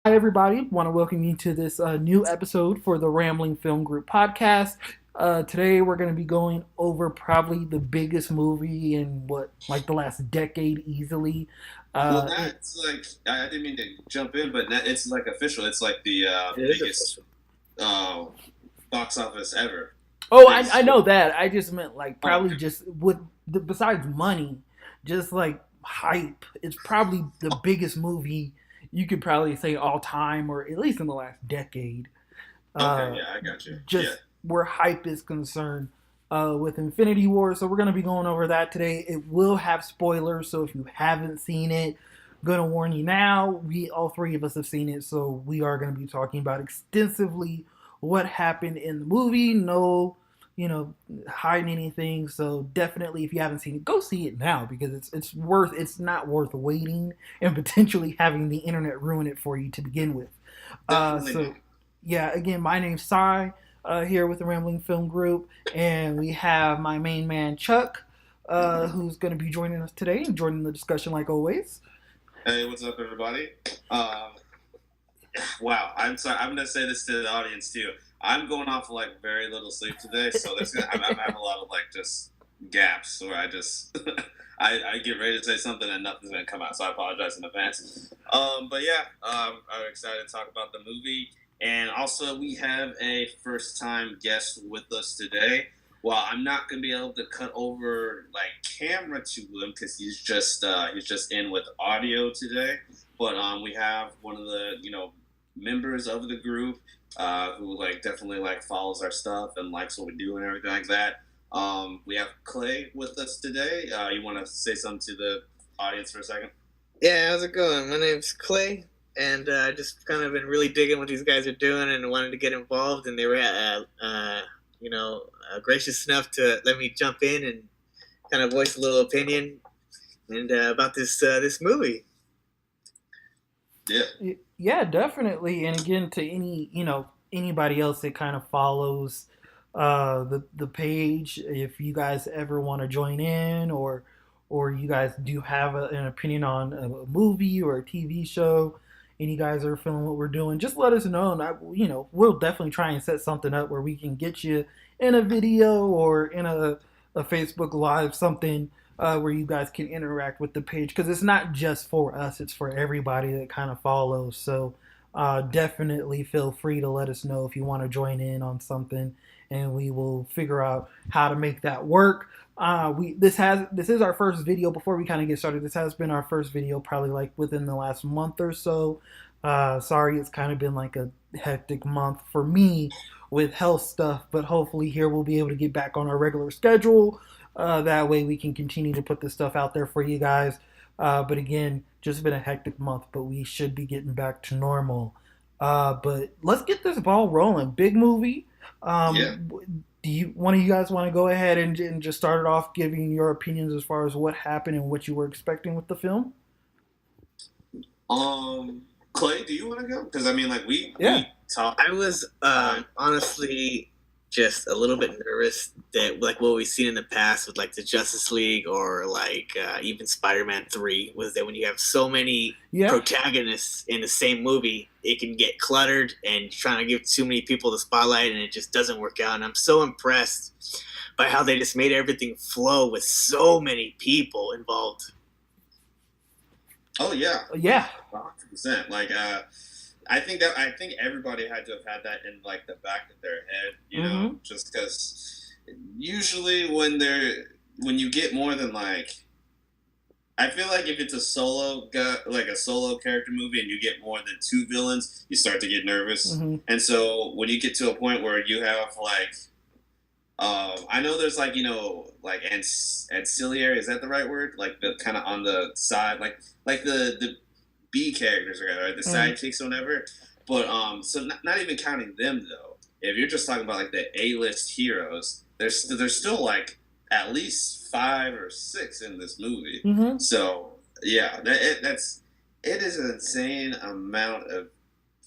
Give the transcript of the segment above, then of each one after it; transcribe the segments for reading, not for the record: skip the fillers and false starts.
Hi, everybody. Want to welcome you to this new episode for the Rambling Film Group podcast. Today, we're going to be going over probably the biggest movie in like the last decade easily. Well, It, that's like I didn't mean to jump in, but it's like official. It's like the It is biggest official. uh, box office ever. oh, I Biggest. know that. I just meant like Oh, probably okay. just besides money, just like hype. It's probably the biggest movie you could probably say all time, or at least in the last decade. Okay, Uh, yeah, I got you. Yeah, just where hype is concerned with Infinity War. So we're going to be going over that today. It will have spoilers, so if you haven't seen it, I'm going to warn you now. We all three of us have seen it, so we are going to be talking about extensively what happened in the movie. No, hiding anything. So definitely, if you haven't seen it, go see it now because it's not worth waiting and potentially having the internet ruin it for you to begin with. definitely So not. yeah, again, my name's Cy, here with the Rambling Film Group, and we have my main man Chuck, who's going to be joining us today and joining the discussion like always. Hey, what's up, everybody? Um, wow, I'm sorry. I'm gonna say this to the audience too. I'm going off of like very little sleep today, so I'm having a lot of like just gaps where I just I get ready to say something and nothing's gonna come out. So I apologize in advance. But yeah, I'm excited to talk about the movie, and also we have a first time guest with us today. Well, I'm not gonna be able to cut over like camera to him because he's just in with audio today. But we have one of the members of the group who like definitely like follows our stuff and likes what we do and everything like that. We have Clay with us today. You want to say something to the audience for a second? Yeah, how's it going? My name's Clay, and I just kind of been really digging what these guys are doing and wanted to get involved. And they were, gracious enough to let me jump in and kind of voice a little opinion and about this movie. Yeah. Yeah, definitely. And again, to anybody else that kind of follows the page, if you guys ever want to join in, or you guys do have an opinion on a movie or a TV show, and you guys are feeling what we're doing, just let us know. And we'll definitely try and set something up where we can get you in a video or in a Facebook Live, something where you guys can interact with the page because it's not just for us; it's for everybody that kind of follows. So definitely feel free to let us know if you want to join in on something, and we will figure out how to make that work. We this is our first video. Before we kind of get started, this has been our first video, probably like within the last month or so. Sorry, it's kind of been like a hectic month for me with health stuff, but hopefully here we'll be able to get back on our regular schedule. That way we can continue to put this stuff out there for you guys. But again, just been a hectic month, but we should be getting back to normal. But let's get this ball rolling. Big movie. Yeah. Do you one of you guys want to go ahead and just start it off giving your opinions as far as what happened and what you were expecting with the film? Clay, do you want to go? Because I mean, like Yeah. we talked. I was honestly just a little bit nervous that like what we've seen in the past with like the Justice League or like even Spider-Man 3 was that when you have so many Yeah. protagonists in the same movie, it can get cluttered and trying to give too many people the spotlight and it just doesn't work out. And I'm so impressed by how they just made everything flow with so many people involved. Oh yeah, Yeah. 100%. Like I think everybody had to have had that in like the back of their head, Mm-hmm. just because usually when you get more than like I feel like if it's a solo guy, like a solo character movie, and you get more than two villains, you start to get nervous. Mm-hmm. And so when you get to a point where you have like, I know there's like like ancillary, is that the right word? Like the kind of on the side, like the B characters, right? The Mm-hmm. sidekicks or whatever. But so not even counting them though. If you're just talking about like the A-list heroes, there's still like at least five or six in this movie. Mm-hmm. So yeah, it is an insane amount of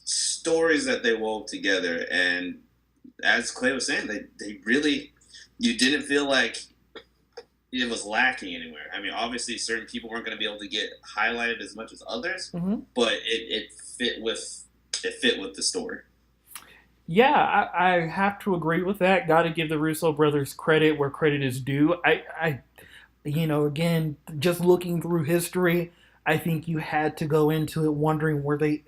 stories that they wove together, and as Clay was saying, they really you didn't feel like it was lacking anywhere. I mean, obviously, certain people weren't going to be able to get highlighted as much as others, Mm-hmm. but it fit with the story. Yeah, I have to agree with that. Got to give the Russo brothers credit where credit is due. Again, just looking through history, I think you had to go into it wondering were they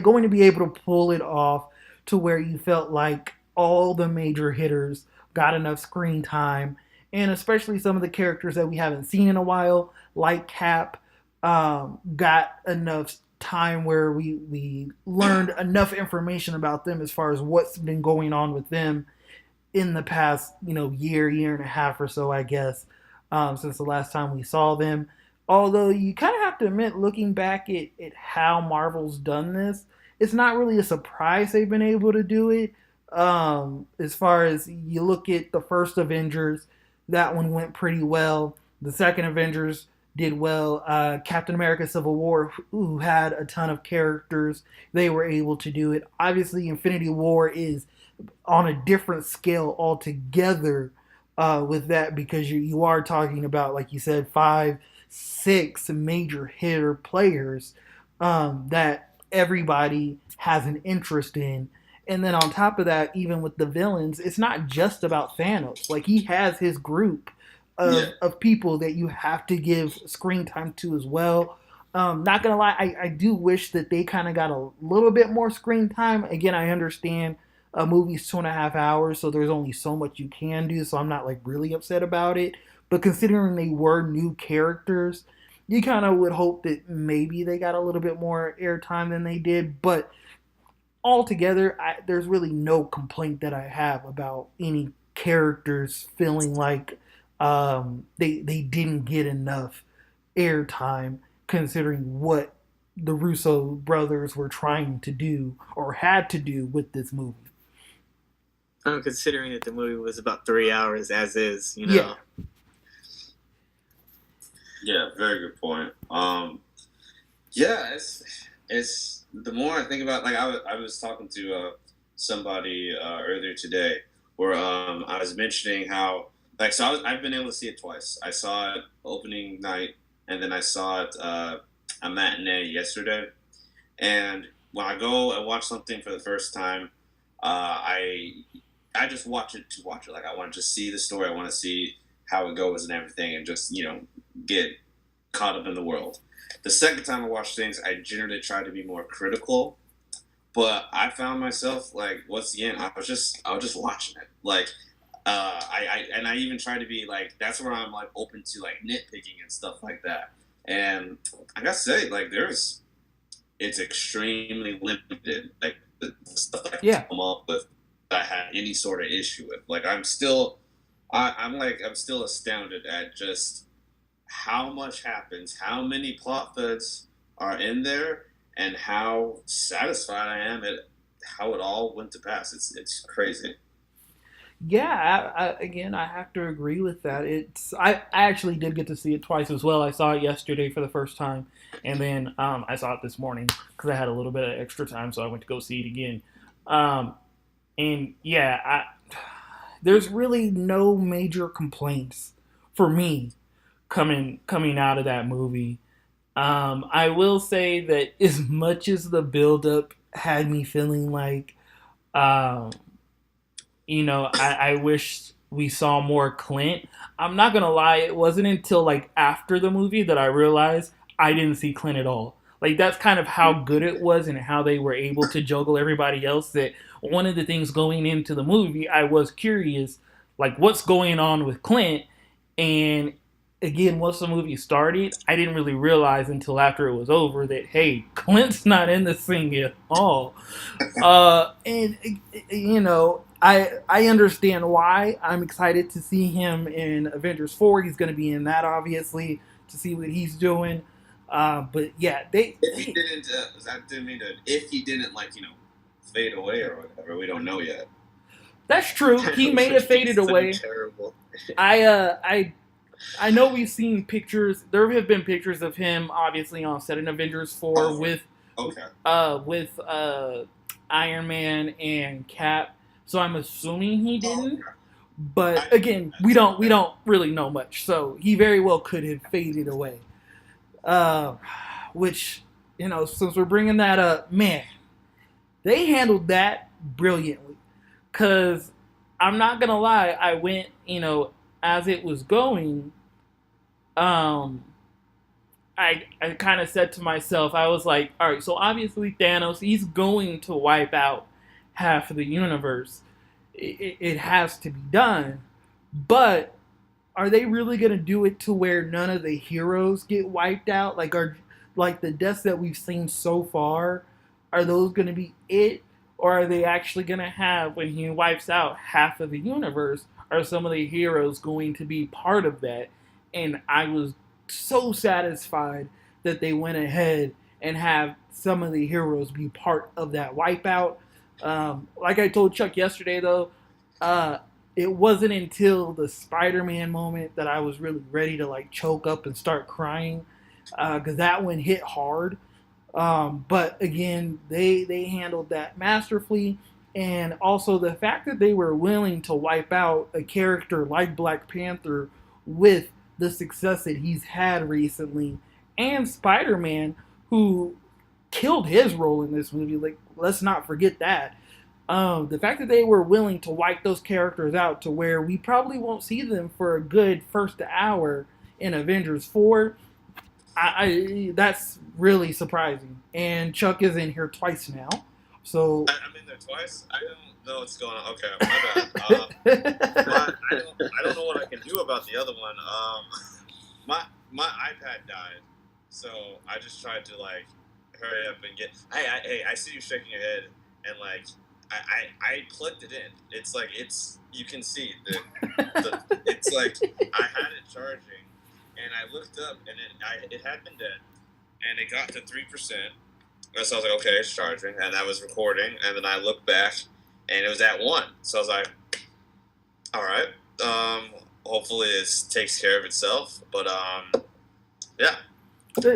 going to be able to pull it off to where you felt like all the major hitters got enough screen time, and especially some of the characters that we haven't seen in a while, like Cap, got enough time where we learned enough information about them as far as what's been going on with them in the past, year and a half or so, I guess, since the last time we saw them. Although you kind of have to admit, looking back at how Marvel's done this, it's not really a surprise they've been able to do it. As far as you look at the first Avengers, that one went pretty well. The second Avengers did well. Captain America Civil War, who had a ton of characters, they were able to do it. Obviously, Infinity War is on a different scale altogether with that, because you are talking about, like you said, 5, 6 major hitter players that everybody has an interest in. And then on top of that, even with the villains, it's not just about Thanos. Like, he has his group of people that you have to give screen time to as well. Not gonna lie, I do wish that they kind of got a little bit more screen time. Again, I understand a movie's 2.5 hours, so there's only so much you can do. So I'm not like really upset about it. But considering they were new characters, you kind of would hope that maybe they got a little bit more airtime than they did. But altogether, there's really no complaint that I have about any characters feeling like they didn't get enough airtime, considering what the Russo brothers were trying to do or had to do with this movie. Considering that the movie was about 3 hours as is, Yeah. Yeah, very good point. Yeah, it's the more I think about, like I was talking to somebody earlier today where I was mentioning how, like, so I've been able to see it twice. I saw it opening night, and then I saw it a matinee yesterday. And when I go and watch something for the first time, I just watch it to watch it. Like, I want to just see the story. I want to see how it goes and everything, and just get caught up in the world. The second time I watch things, I generally try to be more critical, but I found myself, like, once again, I was just watching it. Like, I even try to be like, that's where I'm like open to like nitpicking and stuff like that. And I gotta say, like, it's extremely limited. Like, the stuff I can come up with that I had any sort of issue with. Like, I'm still astounded at just how much happens, how many plot threads are in there, and how satisfied I am at how it all went to pass. It's crazy. Yeah, again, I have to agree with that. I actually did get to see it twice as well. I saw it yesterday for the first time, and then I saw it this morning because I had a little bit of extra time, so I went to go see it again. And yeah, there's really no major complaints for me coming out of that movie. I will say that as much as the buildup had me feeling like, I wish we saw more Clint. I'm not gonna lie, it wasn't until like after the movie that I realized I didn't see Clint at all. Like, that's kind of how good it was and how they were able to juggle everybody else. That one of the things going into the movie, I was curious, like, what's going on with Clint. And again, once the movie started, I didn't really realize until after it was over that, hey, Clint's not in this thing at all. And I understand why. I'm excited to see him in Avengers 4. He's going to be in that, obviously, to see what he's doing. But yeah, if he didn't, if he didn't, like, fade away or whatever, we don't know yet. That's true. He may have faded away. Terrible. I know we've seen pictures. There have been pictures of him, obviously, on set in Avengers 4 with Iron Man and Cap. So I'm assuming he didn't. But again, we don't really know much, so he very well could have faded away. Uh, which since we're bringing that up, man, they handled that brilliantly. Cause I'm not gonna lie, I went as it was going, um, I kind of said to myself, I was like, all right, so obviously Thanos, he's going to wipe out half of the universe. It has to be done, but are they really going to do it to where none of the heroes get wiped out? Like the deaths that we've seen so far, are those going to be it, or are they actually going to have, when he wipes out half of the universe, are some of the heroes going to be part of that? And I was so satisfied that they went ahead and have some of the heroes be part of that wipeout. Like I told Chuck yesterday, though, uh, it wasn't until the Spider-Man moment that I was really ready to like choke up and start crying, because that one hit hard. But again, they handled that masterfully, and also the fact that they were willing to wipe out a character like Black Panther with the success that he's had recently, and Spider-Man, who killed his role in this movie. Like, let's not forget that. The fact that they were willing to wipe those characters out to where we probably won't see them for a good first hour in Avengers 4, that's really surprising. And Chuck is in here twice now, so I'm in there twice. I don't know what's going on. Okay, my bad. I don't know what I can do about the other one. My iPad died, so I just tried to like hurry up and get. Hey, I see you shaking your head, and like I plugged it in. It's like you can see it's like I had it charging, and I looked up, and it had been dead, and it got to 3%. And so I was like, okay, it's charging, and I was recording, and then I looked back, and it was at 1. So I was like, all right, hopefully it takes care of itself. But yeah.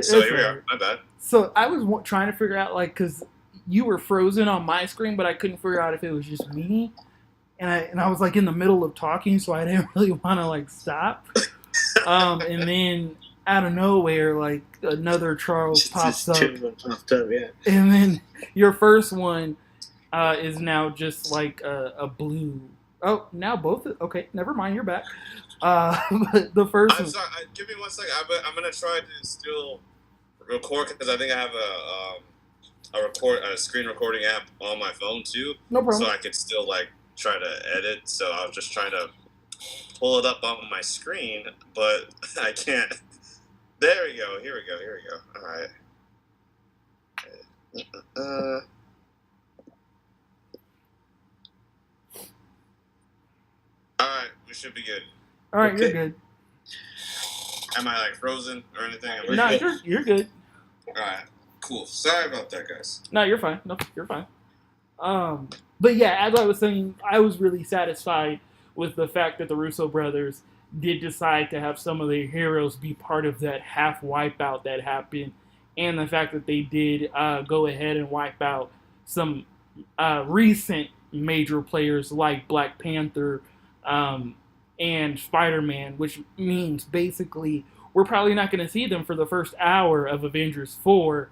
So here we are. My bad. So I was trying to figure out, like, because you were frozen on my screen, but I couldn't figure out if it was just me, and I was like in the middle of talking, so I didn't really want to like stop. And then out of nowhere, like another Charles pops up, yeah. And then your first one is now just like a blue. Oh, now both. Okay, never mind. You're back. But the first. I'm sorry. Give me 1 second. I'm gonna try to still record because I think I have a screen recording app on my phone too. No problem. So I could still like try to edit. So I was just trying to pull it up on my screen, but I can't. There we go. Here we go. All right. All right. We should be good. All right, Okay. you're good. Am I like frozen or anything? No, you're good. All right. Cool. Sorry about that, guys. No, you're fine. No, you're fine. But yeah, as I was saying, I was really satisfied with the fact that the Russo brothers did decide to have some of their heroes be part of that half wipeout that happened, and the fact that they did go ahead and wipe out some recent major players like Black Panther and Spider-Man, which means basically we're probably not going to see them for the first hour of Avengers 4.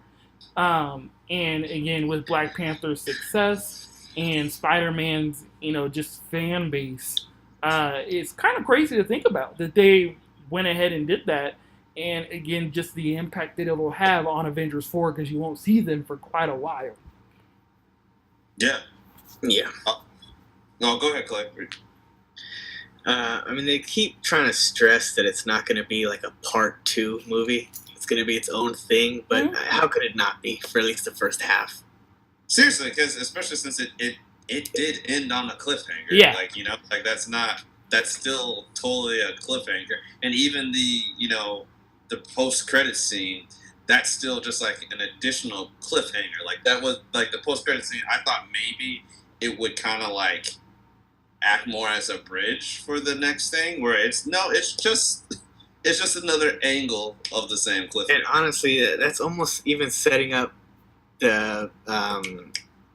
And again, with Black Panther's success and Spider-Man's, just fan base, it's kind of crazy to think about that they went ahead and did that. And again, just the impact that it will have on Avengers 4 because you won't see them for quite a while. Yeah. Yeah. No, go ahead, Clay. I mean, they keep trying to stress that it's not going to be like a part 2 movie. It's going to be its own thing, but how could it not be for at least the first half? Seriously, because especially since it did end on a cliffhanger. Yeah. Like that's still totally a cliffhanger. And even the post-credit scene, that's still just like an additional cliffhanger. Like that was like the post-credit scene, I thought maybe it would kind of like act more as a bridge for the next thing where it's just another angle of the same cliffhanger. And honestly, that's almost even setting up the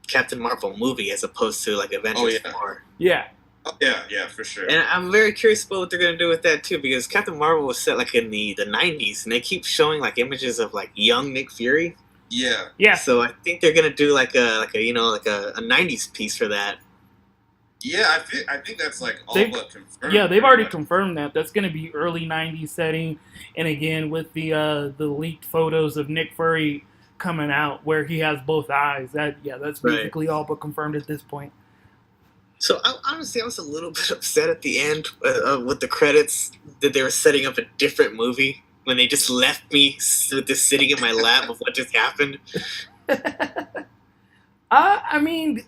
Captain Marvel movie as opposed to like Avengers 4. Yeah. Oh, yeah, for sure. And I'm very curious about what they're gonna do with that too, because Captain Marvel was set like in the '90s, and they keep showing like images of like young Nick Fury. Yeah, Yeah, So I think they're gonna do like a like a '90s piece for that. yeah. I think that's like all They've but confirmed. yeah, they've Pretty already much. confirmed that that's going to be early '90s setting, and again with the leaked photos of Nick Fury coming out where he has both eyes. That's Right. basically all but confirmed at this point. So honestly, I was a little bit upset at the end with the credits that they were setting up a different movie when they just left me with this sitting in my lap of what just happened. I mean,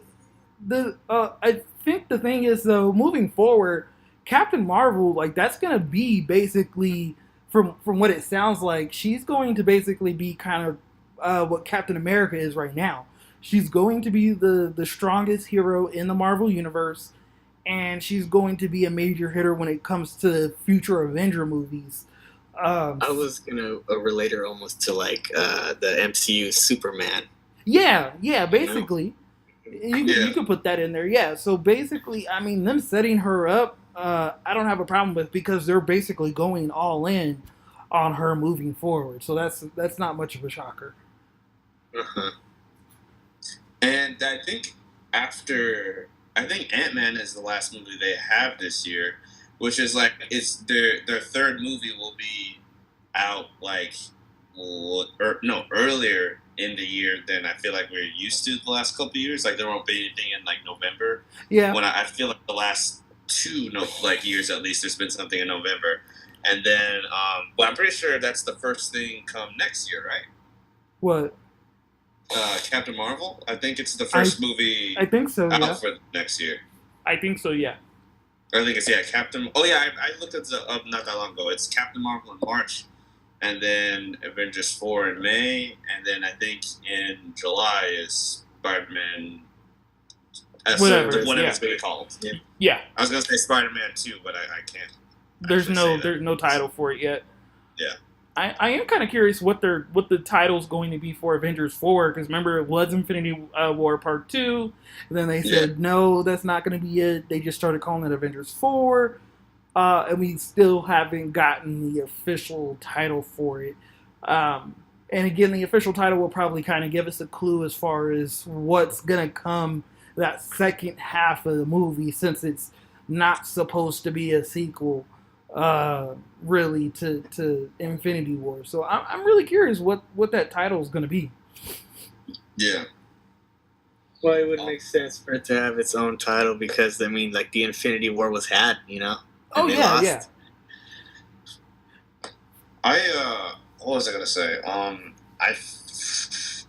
I think the thing is though, moving forward, Captain Marvel, like that's gonna be basically from what it sounds like, she's going to basically be kind of what Captain America is right now. She's going to be the strongest hero in the Marvel universe, and she's going to be a major hitter when it comes to future Avenger movies. Um, I was gonna relate her almost to like the MCU Superman. yeah, You know? basically. Yeah, You could put that in there. Yeah. So basically, I mean, them setting her up, I don't have a problem with because they're basically going all in on her moving forward. So that's not much of a shocker. Uh-huh. and I think Ant-Man is the last movie they have this year, which is like it's their third movie will be out like no earlier in the year than I feel like we're used to the last couple of years. Like there won't be anything in like November. Yeah. When I feel like the last two no like years at least there's been something in November, and then but I'm pretty sure that's the first thing come next year, right? What? Captain Marvel. I think it's the I first movie I think so. Yeah. out for next year. I think so. Yeah. I think it's Captain. Oh yeah, I looked it up not that long ago. It's Captain Marvel in March, and then Avengers 4 in May, and then I think in July is Spider Man. Whatever. Whatever Yeah. it's going to be called. Yeah. Yeah. I was going to say Spider Man 2, but I can't. There's actually no say that. there's no title for it yet. Yeah. I am kind of curious what the title's going to be for Avengers 4 because remember it was Infinity War Part 2, and then they said no, that's not going to be it. They just started calling it Avengers 4, and we still haven't gotten the official title for it. And again, the official title will probably kind of give us a clue as far as what's going to come that second half of the movie since it's not supposed to be a sequel really to Infinity War. So I'm really curious what that title is going to be. Yeah. Well, it would make sense for it to have its own title because I mean, like the Infinity War was had, you know. Oh And they yeah, lost. yeah. What was I gonna say?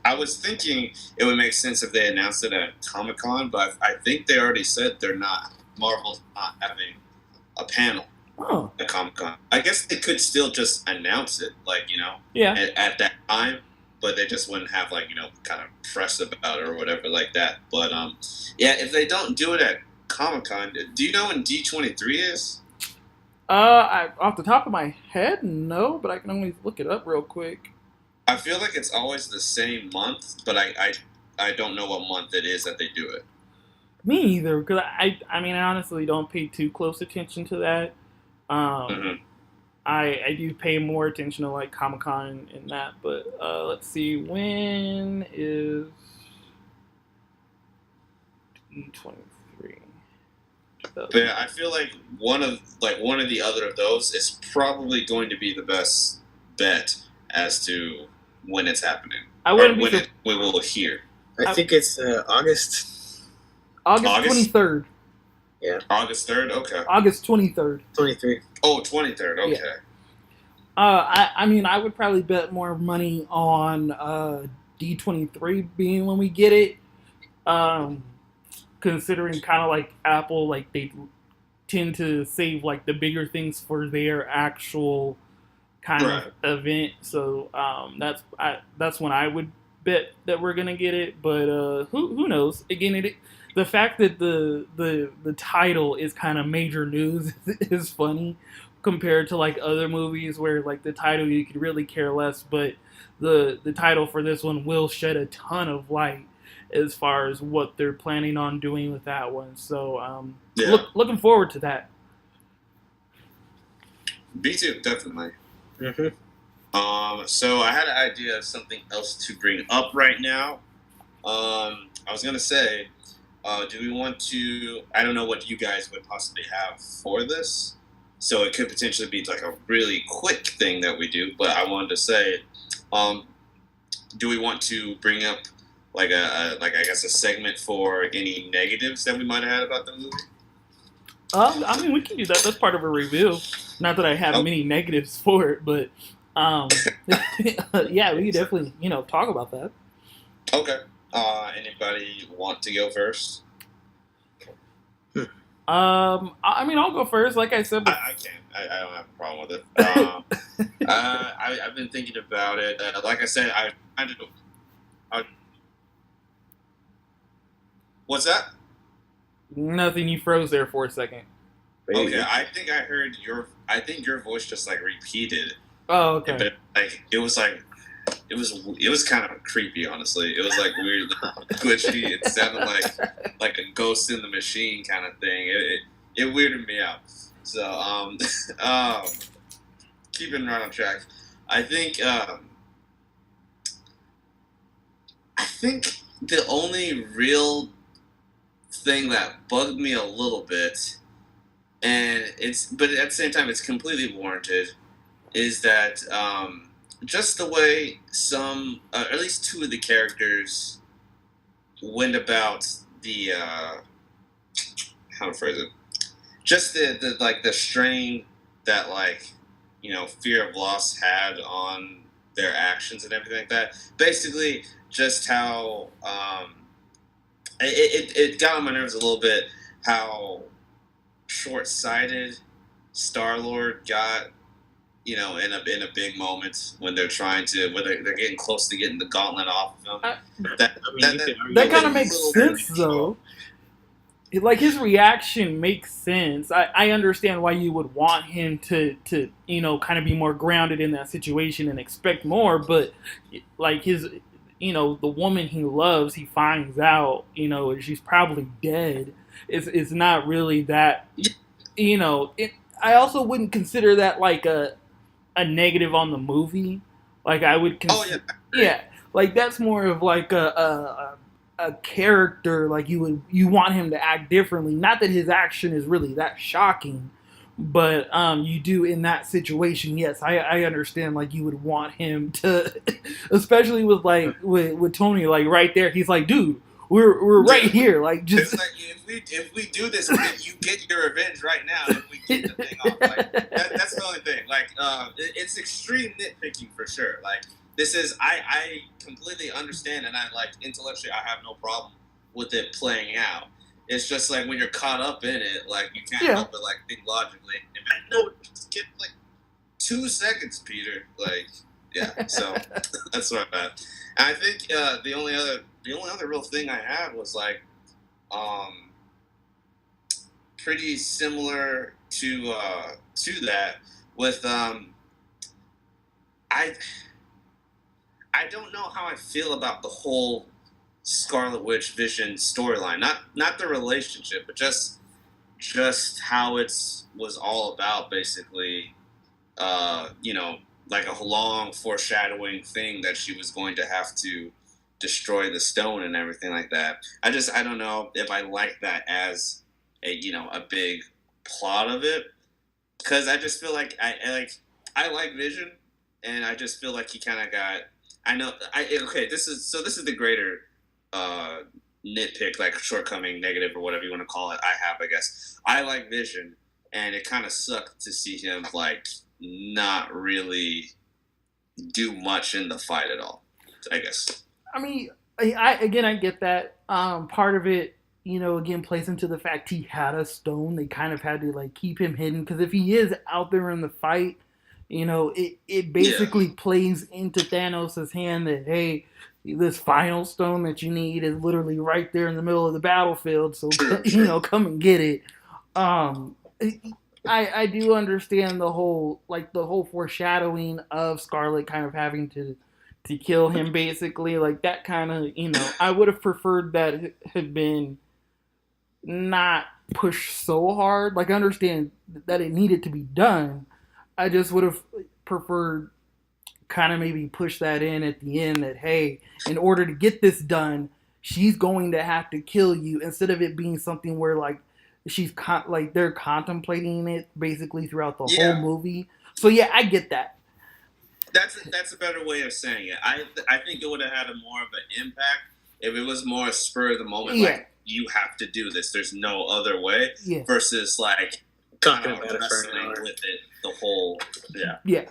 I was thinking it would make sense if they announced it at Comic Con, but I think they already said they're not. Marvel's not having a panel Oh at Comic Con. I guess they could still just announce it, like yeah. at that time, but they just wouldn't have like kind of press about it or whatever like that. But yeah, if they don't do it at Comic Con, do you know when D23 is? Off the top of my head, no, but I can always look it up real quick. I feel like it's always the same month, but I don't know what month it is that they do it. Me either, because I mean I honestly don't pay too close attention to that. Mm-hmm. I do pay more attention to like Comic Con and that, but let's see when is D23. But yeah, I feel like one of the other of those is probably going to be the best bet as to when it's happening. I wouldn't or be when we will hear. I think it's August August 23rd. Yeah. August 3rd? Okay. August 23rd. 23. Oh, 23rd. Okay. Yeah. I mean, I would probably bet more money on D23 being when we get it. Considering kind of like Apple, like they tend to save like the bigger things for their actual kind Right. of event. So that's when I would bet that we're gonna get it. But who knows? Again, the fact that the title is kind of major news is funny compared to like other movies where like the title you could really care less, but the title for this one will shed a ton of light as far as what they're planning on doing with that one. So Yeah, looking forward to that. me too, definitely. Mm-hmm. So I had an idea of something else to bring up right now. I was gonna say, do we want to? I don't know what you guys would possibly have for this, so it could potentially be like a really quick thing that we do. But I wanted to say, um, do we want to bring up like like I guess a segment for any negatives that we might have had about the movie? I mean, we can do that. That's part of a review. Not that I have Oh, many negatives for it, but yeah, we could definitely talk about that. okay. Anybody want to go first? I mean, I'll go first. Like I said, I can. I don't have a problem with it. I've been thinking about it. Like I said, I do. I, what's that? nothing. You froze there for a second. Okay, I think I heard your. I think your voice just like repeated, Oh, okay. but like it was kind of creepy. Honestly, it was like weird, glitchy. It sounded like a ghost in the machine kind of thing. It weirded me out. So um, keeping right on track. I think I think the only real thing that bugged me a little bit, and but at the same time it's completely warranted, is that just the way some, at least two of the characters went about the how to phrase it, just the like the strain that like fear of loss had on their actions and everything like that. Basically, just how it got on my nerves a little bit how short-sighted Star Lord got, in a big moment when they're they're getting close to getting the gauntlet off of him. That kind of makes sense though. Like his reaction makes sense. I understand why you would want him to kind of be more grounded in that situation and expect more, but like his the woman he loves, he finds out she's probably dead. It's not really that I also wouldn't consider that like a negative on the movie. Like I would consider, yeah, like that's more of like a character. Like you want him to act differently. Not that his action is really that shocking, but you do in that situation. Yes, I understand. Like you would want him to, especially with like with Tony, like right there. He's like, dude, we're right here. Like just it's like if we do this, you get your revenge right now. If we keep the thing off, like that's the only thing. Like it's extreme nitpicking for sure. Like this is I completely understand, and I like intellectually I have no problem with it playing out. It's just like when you're caught up in it, like you can't help but like think logically. And no, just give like 2 seconds, Peter. Like yeah, so that's what I'm at. And I think the only other real thing I had was like pretty similar to that with I don't know how I feel about the whole Scarlet Witch Vision storyline. Not the relationship, but just how was all about basically. Like a long foreshadowing thing that she was going to have to destroy the stone and everything like that. I don't know if I like that as a big plot of it, because I just feel like I like Vision, and I just feel like he kind of got. I know. Okay. This is the greater nitpick, like shortcoming, negative, or whatever you want to call it. I guess. I like Vision, and it kind of sucked to see him like not really do much in the fight at all, I guess. I mean, I get that. Part of it, again, plays into the fact he had a stone. They kind of had to like keep him hidden because if he is out there in the fight, it basically plays into Thanos' hand that hey, this final stone that you need is literally right there in the middle of the battlefield. So come and get it. I do understand the whole foreshadowing of Scarlet kind of having to to kill him, basically. Like, that kind of, I would have preferred that it had been not pushed so hard. Like, I understand that it needed to be done. I just would have preferred kind of maybe push that in at the end that, hey, in order to get this done, she's going to have to kill you, instead of it being something where, like, like they're contemplating it basically throughout the whole Yeah, movie. So yeah, I get that. that's a better way of saying it. I think it would have had a more of an impact if it was more spur of the moment, Yeah, like you have to do this. There's no other way. yeah, Versus like kind Talking of about it for an wrestling hour. with it the whole. Yeah. yeah,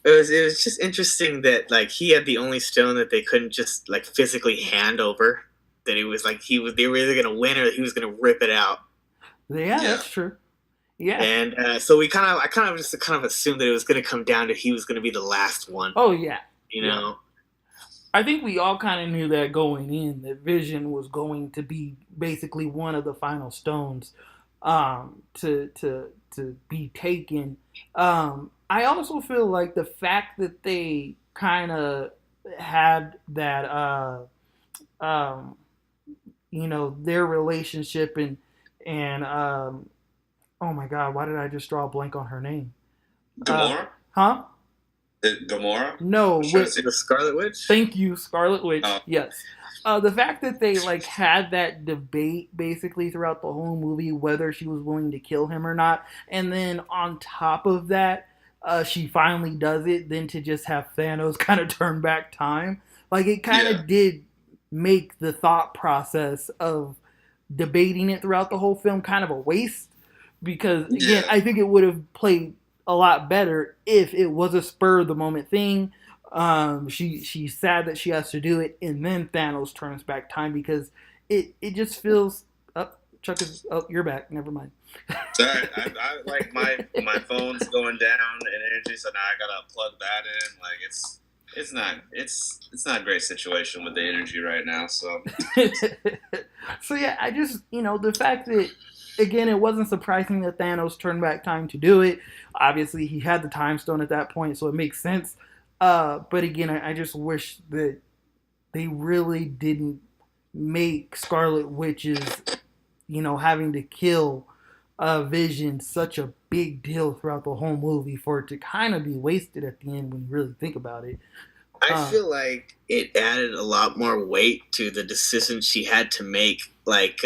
It was just interesting that like he had the only stone that they couldn't just like physically hand over. That it was like they were either gonna win or he was gonna rip it out. yeah. Yeah. That's true. Yeah. And so I kind of assumed that it was gonna come down to he was gonna be the last one. Oh yeah. You Yeah. know. I think we all kind of knew that going in, that Vision was going to be basically one of the final stones to be taken. I also feel like the fact that they kind of had that, um, their relationship, and oh my God, why did I just draw a blank on her name? Gamora. Huh? Gamora. No, The Scarlet Witch. thank you, Scarlet Witch. Yes. The fact that they like had that debate basically throughout the whole movie whether she was willing to kill him or not, and then on top of that, she finally does it. Then to just have Thanos kind of turn back time, like it kind of did make the thought process of debating it throughout the whole film kind of a waste. Because again, I think it would have played a lot better if it was a spur of the moment thing. She's sad that she has to do it, and then Thanos turns back time, because it just feels. Oh, Chuck is. Oh, you're back. Never mind. Sorry, I like my phone's going down in energy, so now I gotta plug that in. Like it's not a great situation with the energy right now. So So yeah, I just the fact that, again, it wasn't surprising that Thanos turned back time to do it. Obviously, he had the time stone at that point, so it makes sense. But again, I just wish that they really didn't make Scarlet Witch's, having to kill Vision such a big deal throughout the whole movie, for it to kind of be wasted at the end when you really think about it. I feel like it added a lot more weight to the decision she had to make, like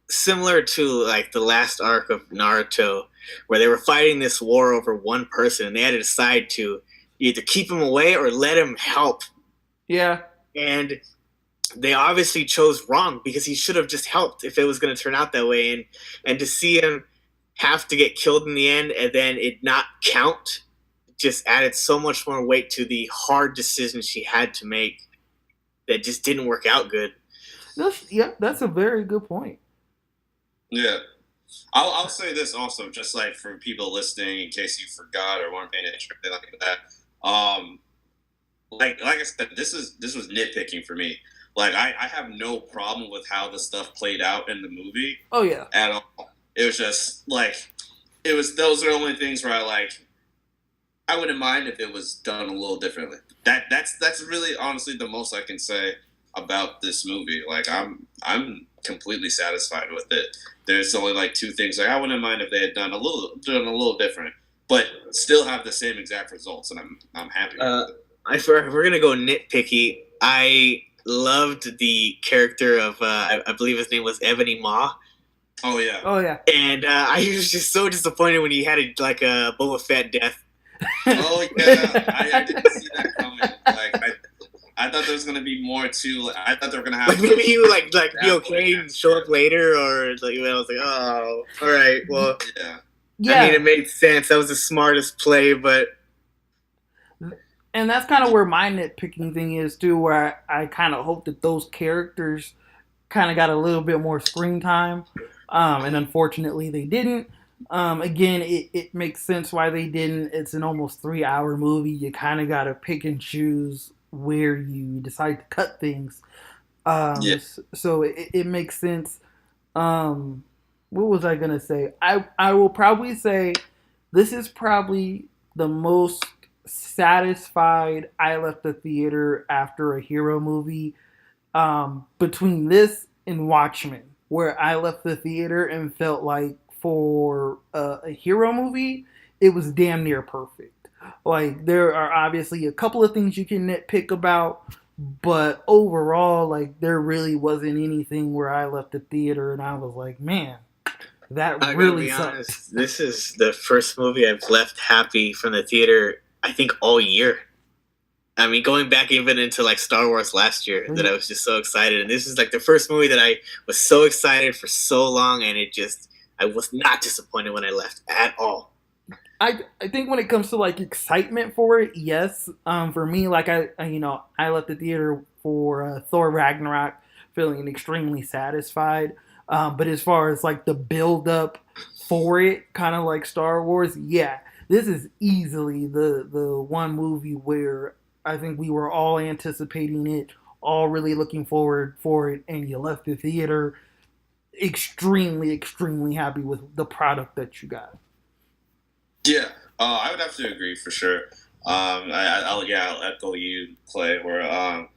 similar to like the last arc of Naruto, where they were fighting this war over one person, and they had to decide to either keep him away or let him help. Yeah. And they obviously chose wrong, because he should have just helped if it was going to turn out that way. And to see him have to get killed in the end and then it not count just added so much more weight to the hard decision she had to make that just didn't work out good. That's a very good point. yeah. I'll say this also, just like for people listening, in case you forgot or weren't paying attention or anything like that. Like I said, this was nitpicking for me. Like I have no problem with how the stuff played out in the movie. Oh yeah. At all. It was just like those are the only things where I wouldn't mind if it was done a little differently. That's really honestly the most I can say about this movie. Like I'm completely satisfied with it. There's only like two things. Like I wouldn't mind if they had done a little different, but still have the same exact results, and I'm happy with it. If we're gonna go nitpicky, I loved the character of I believe his name was Ebony Maw. Oh yeah. Oh yeah. And I was just so disappointed when he had a Boba Fett death. Oh yeah, I didn't see that coming. Like I thought there was gonna be more too. I thought they were gonna have like maybe he would like be okay and show up later, or like I was like, oh, all right, well, yeah. I mean, it made sense. That was the smartest play, but. And that's kind of where my nitpicking thing is too, where I kind of hope that those characters kind of got a little bit more screen time, and unfortunately they didn't. Again, it makes sense why they didn't. It's an almost 3-hour movie. You kind of got to pick and choose where you decide to cut things. So it makes sense. What was I gonna say? I will probably say this is probably the most satisfied I left the theater after a hero movie, between this and Watchmen, where I left the theater and felt like for a hero movie, it was damn near perfect. Like there are obviously a couple of things you can nitpick about, but overall, like there really wasn't anything where I left the theater and I was like, man, that I gotta really be sucked. honest. This is the first movie I've left happy from the theater. I think all year. I mean, going back even into like Star Wars last year, that I was just so excited, and this is like the first movie that I was so excited for so long, and I was not disappointed when I left at all. I think when it comes to like excitement for it, yes. For me, like I left the theater for Thor Ragnarok feeling extremely satisfied. But as far as like the build up for it, kind of like Star Wars, yeah, this is easily the one movie where I think we were all anticipating it, all really looking forward for it, and you left the theater extremely happy with the product that you got. Yeah, I would have to agree for sure. I'll echo you, Clay. Where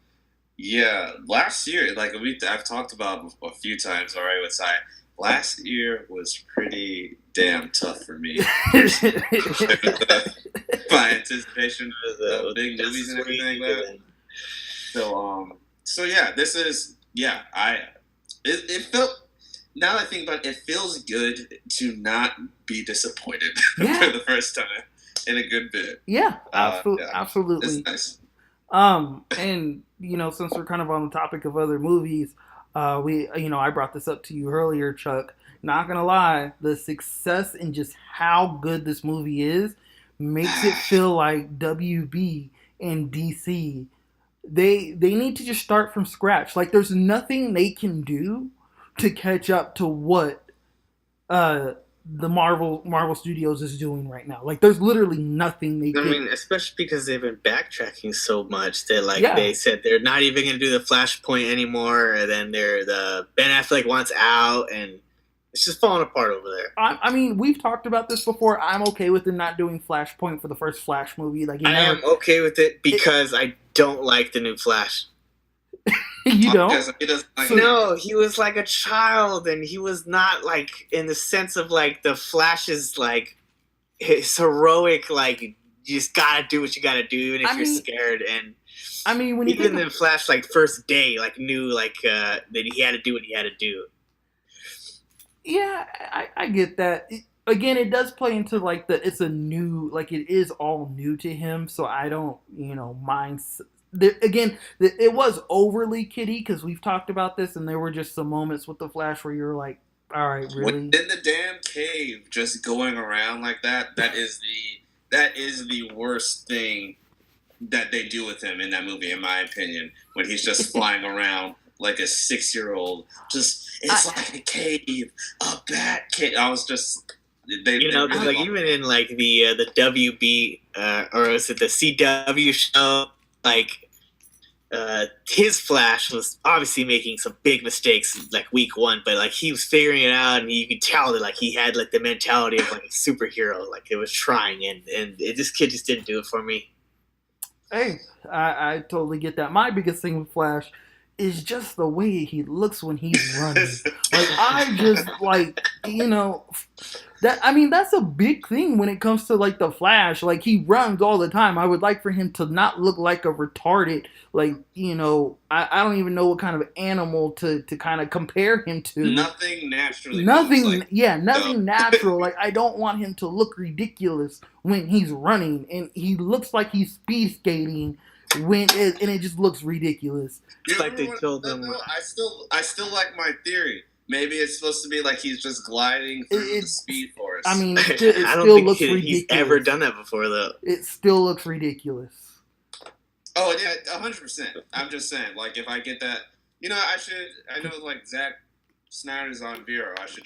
yeah, last year, like I've talked about a few times already with Sai. Last year was pretty damn tough for me. My anticipation of big movies and everything like that. So yeah, this is it felt. Now that I think about it, it feels good to not be disappointed Yeah. for the first time in a good bit. Yeah, Yeah, absolutely. it's nice. And since we're kind of on the topic of other movies, I brought this up to you earlier, Chuck. Not gonna lie, the success and just how good this movie is makes it feel like WB and DC they need to just start from scratch. Like there's nothing they can do to catch up to what uh the Marvel Studios is doing right now. Like there's literally nothing they I can. mean, especially because they've been backtracking so much that like Yeah. they said they're not even going to do the Flashpoint anymore, and then the Ben Affleck wants out, and it's just falling apart over there. I mean, we've talked about this before. I'm okay with them not doing Flashpoint for the first Flash movie. Like I am okay with it because I don't like the new Flash. You don't? He doesn't like No, he was like a child, and he was not like in the sense of like the Flash is like his heroic, like you just gotta do what you gotta do, even if you're scared. And I mean, when you even the Flash, like first day, like knew like that he had to do what he had to do. Yeah, I get that. Again, it does play into like it's a new, like it is all new to him, so I don't mind. It was overly kiddie because we've talked about this, and there were just some moments with the Flash where you're like, all right, really? In the damn cave, just going around like that. That is the worst thing that they do with him in that movie, in my opinion. When he's just flying around like a 6-year-old, it's like a cave, a bat cave. I was just. Because like even in like the WB or was it the CW show, like his Flash was obviously making some big mistakes like week one, but like he was figuring it out, and you could tell that like he had like the mentality of like a superhero, like it was trying, and this kid just didn't do it for me. Hey, I totally get that. My biggest thing with Flash is just the way he looks when he's running. Like I just like that. I mean, that's a big thing when it comes to like the Flash. Like he runs all the time. I would like for him to not look like a retarded. Like I don't even know what kind of animal to kind of compare him to. Nothing naturally. Nothing. Nothing natural. Like I don't want him to look ridiculous when he's running, and he looks like he's speed skating. And it just looks ridiculous. It's like they told them. I still like my theory. Maybe it's supposed to be like he's just gliding through the Speed Force. I mean, I still don't looks think ridiculous. He's ever done that before, though. It still looks ridiculous. Oh yeah, 100%. I'm just saying, like if I get that, I know like Zack Snyder's on Vero. I should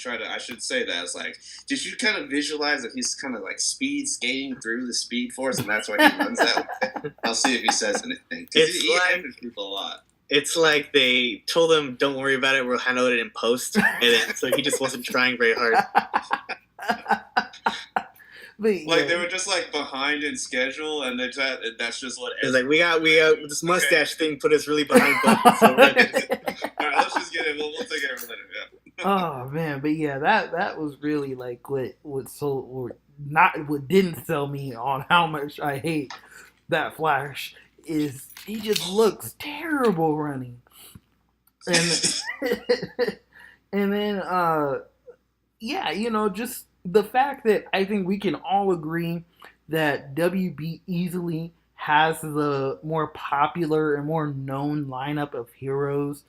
say that. It's like, did you kind of visualize that he's kind of like speed skating through the Speed Force, and that's why he runs that way? I'll see if he says anything. Because he angers people a lot. It's like they told him, "Don't worry about it. We'll handle it in post," and then so he just wasn't trying very hard. But Like they yeah, were just like behind in schedule, and that's just what. It's like we got this mustache thing put us really behind budget. So All right, let's just get it. We'll take it later. Yeah. oh man, but yeah, that was really like what sold or not what didn't sell me on how much I hate that Flash is he just looks terrible running. And and then yeah, just the fact that I think we can all agree that WB easily has the more popular and more known lineup of heroes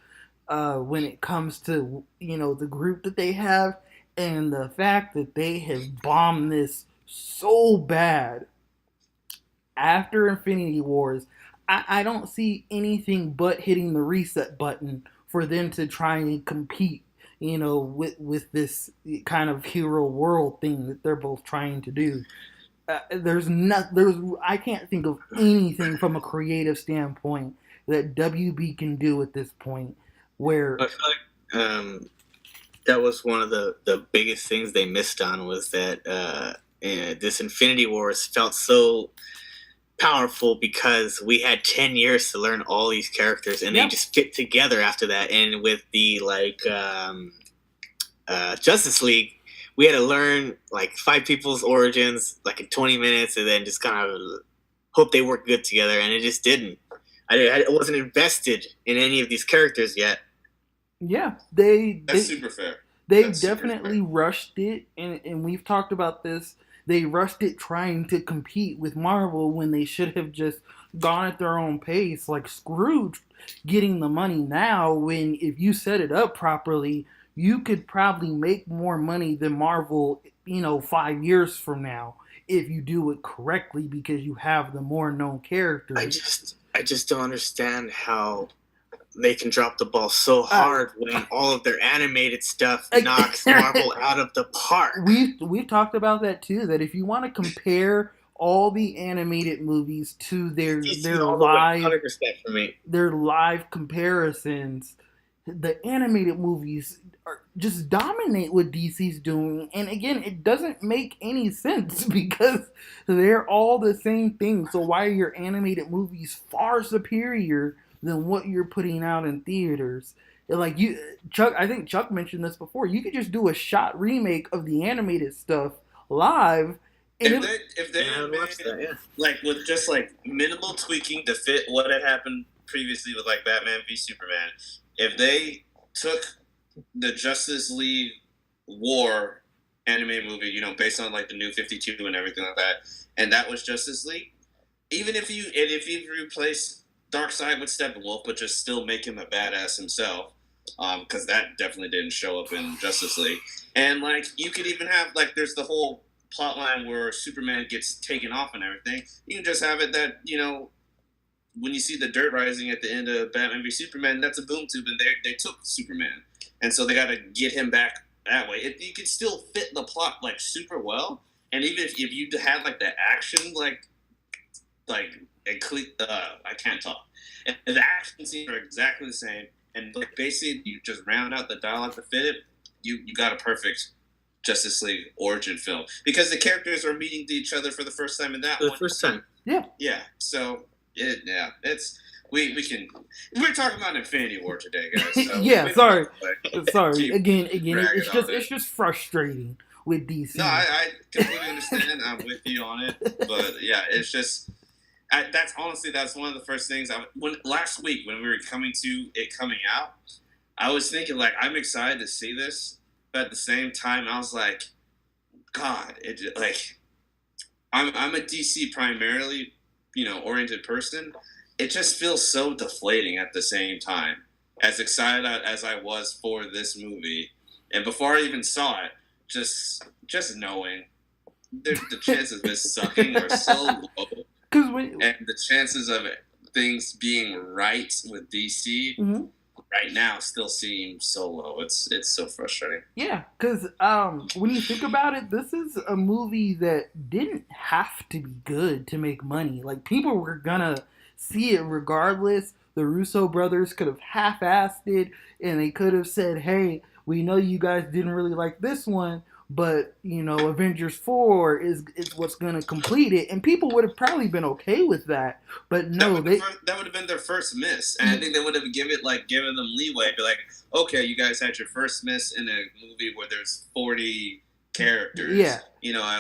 when it comes to the group that they have, and the fact that they have bombed this so bad after Infinity Wars. I don't see anything but hitting the reset button for them to try and compete, with this kind of hero world thing that they're both trying to do. There's I can't think of anything from a creative standpoint that WB can do at this point where I feel like that was one of the biggest things they missed on was that this Infinity Wars felt so powerful because we had 10 years to learn all these characters and they just fit together after that. And with the Justice League, we had to learn like 5 people's origins like in 20 minutes and then just kind of hope they work good together, and it just didn't. I wasn't invested in any of these characters yet. Yeah, that's super fair. They definitely rushed it, and we've talked about this. They rushed it trying to compete with Marvel when they should have just gone at their own pace. Like, screw getting the money now, when if you set it up properly, you could probably make more money than Marvel, 5 years from now if you do it correctly because you have the more known characters. I just don't understand how they can drop the ball so hard when all of their animated stuff knocks Marvel out of the park. We've talked about that too. That if you want to compare all the animated movies to their live comparisons, the animated movies just dominate what DC's doing. And again, it doesn't make any sense because they're all the same thing. So why are your animated movies far superior than what you're putting out in theaters? Like Chuck, I think Chuck mentioned this before. You could just do a shot remake of the animated stuff live. And if they watch that, yeah, like with just like minimal tweaking to fit what had happened previously with like Batman v Superman, if they took the Justice League War anime movie, based on like the New 52 and everything like that, and that was Justice League, even if you replace Darkseid with Steppenwolf, but just still make him a badass himself, because that definitely didn't show up in Justice League. And like you could even have like there's the whole plot line where Superman gets taken off and everything. You can just have it that when you see the dirt rising at the end of Batman v Superman, that's a boom tube, and they took Superman, and so they got to get him back that way. You could still fit the plot like super well, and even if you had like the action I can't talk. And the action scenes are exactly the same, and like basically you just round out the dialogue to fit it. You got a perfect Justice League origin film because the characters are meeting each other for the first time in that one. The first time, yeah. So it's we're talking about Infinity War today, guys. So yeah, sorry. Again, it's just frustrating with DC. No, I completely understand. I'm with you on it, but yeah, it's just. That's one of the first things. Last week when we were coming out, I was thinking like I'm excited to see this, but at the same time I was like, God, I'm a DC primarily, oriented person. It just feels so deflating at the same time. As excited as I was for this movie, and before I even saw it, just knowing the chances of it sucking are so low. And the chances of things being right with DC right now still seem so low. It's so frustrating. Yeah, because when you think about it, this is a movie that didn't have to be good to make money. Like, people were gonna see it regardless. The Russo brothers could have half-assed it, and they could have said, hey, we know you guys didn't really like this one, but Avengers 4 is what's going to complete it, and people would have probably been okay with that. But no, that would have been their first miss, and I think they would have given them leeway, be like, okay, you guys had your first miss in a movie where there's 40 characters. Yeah,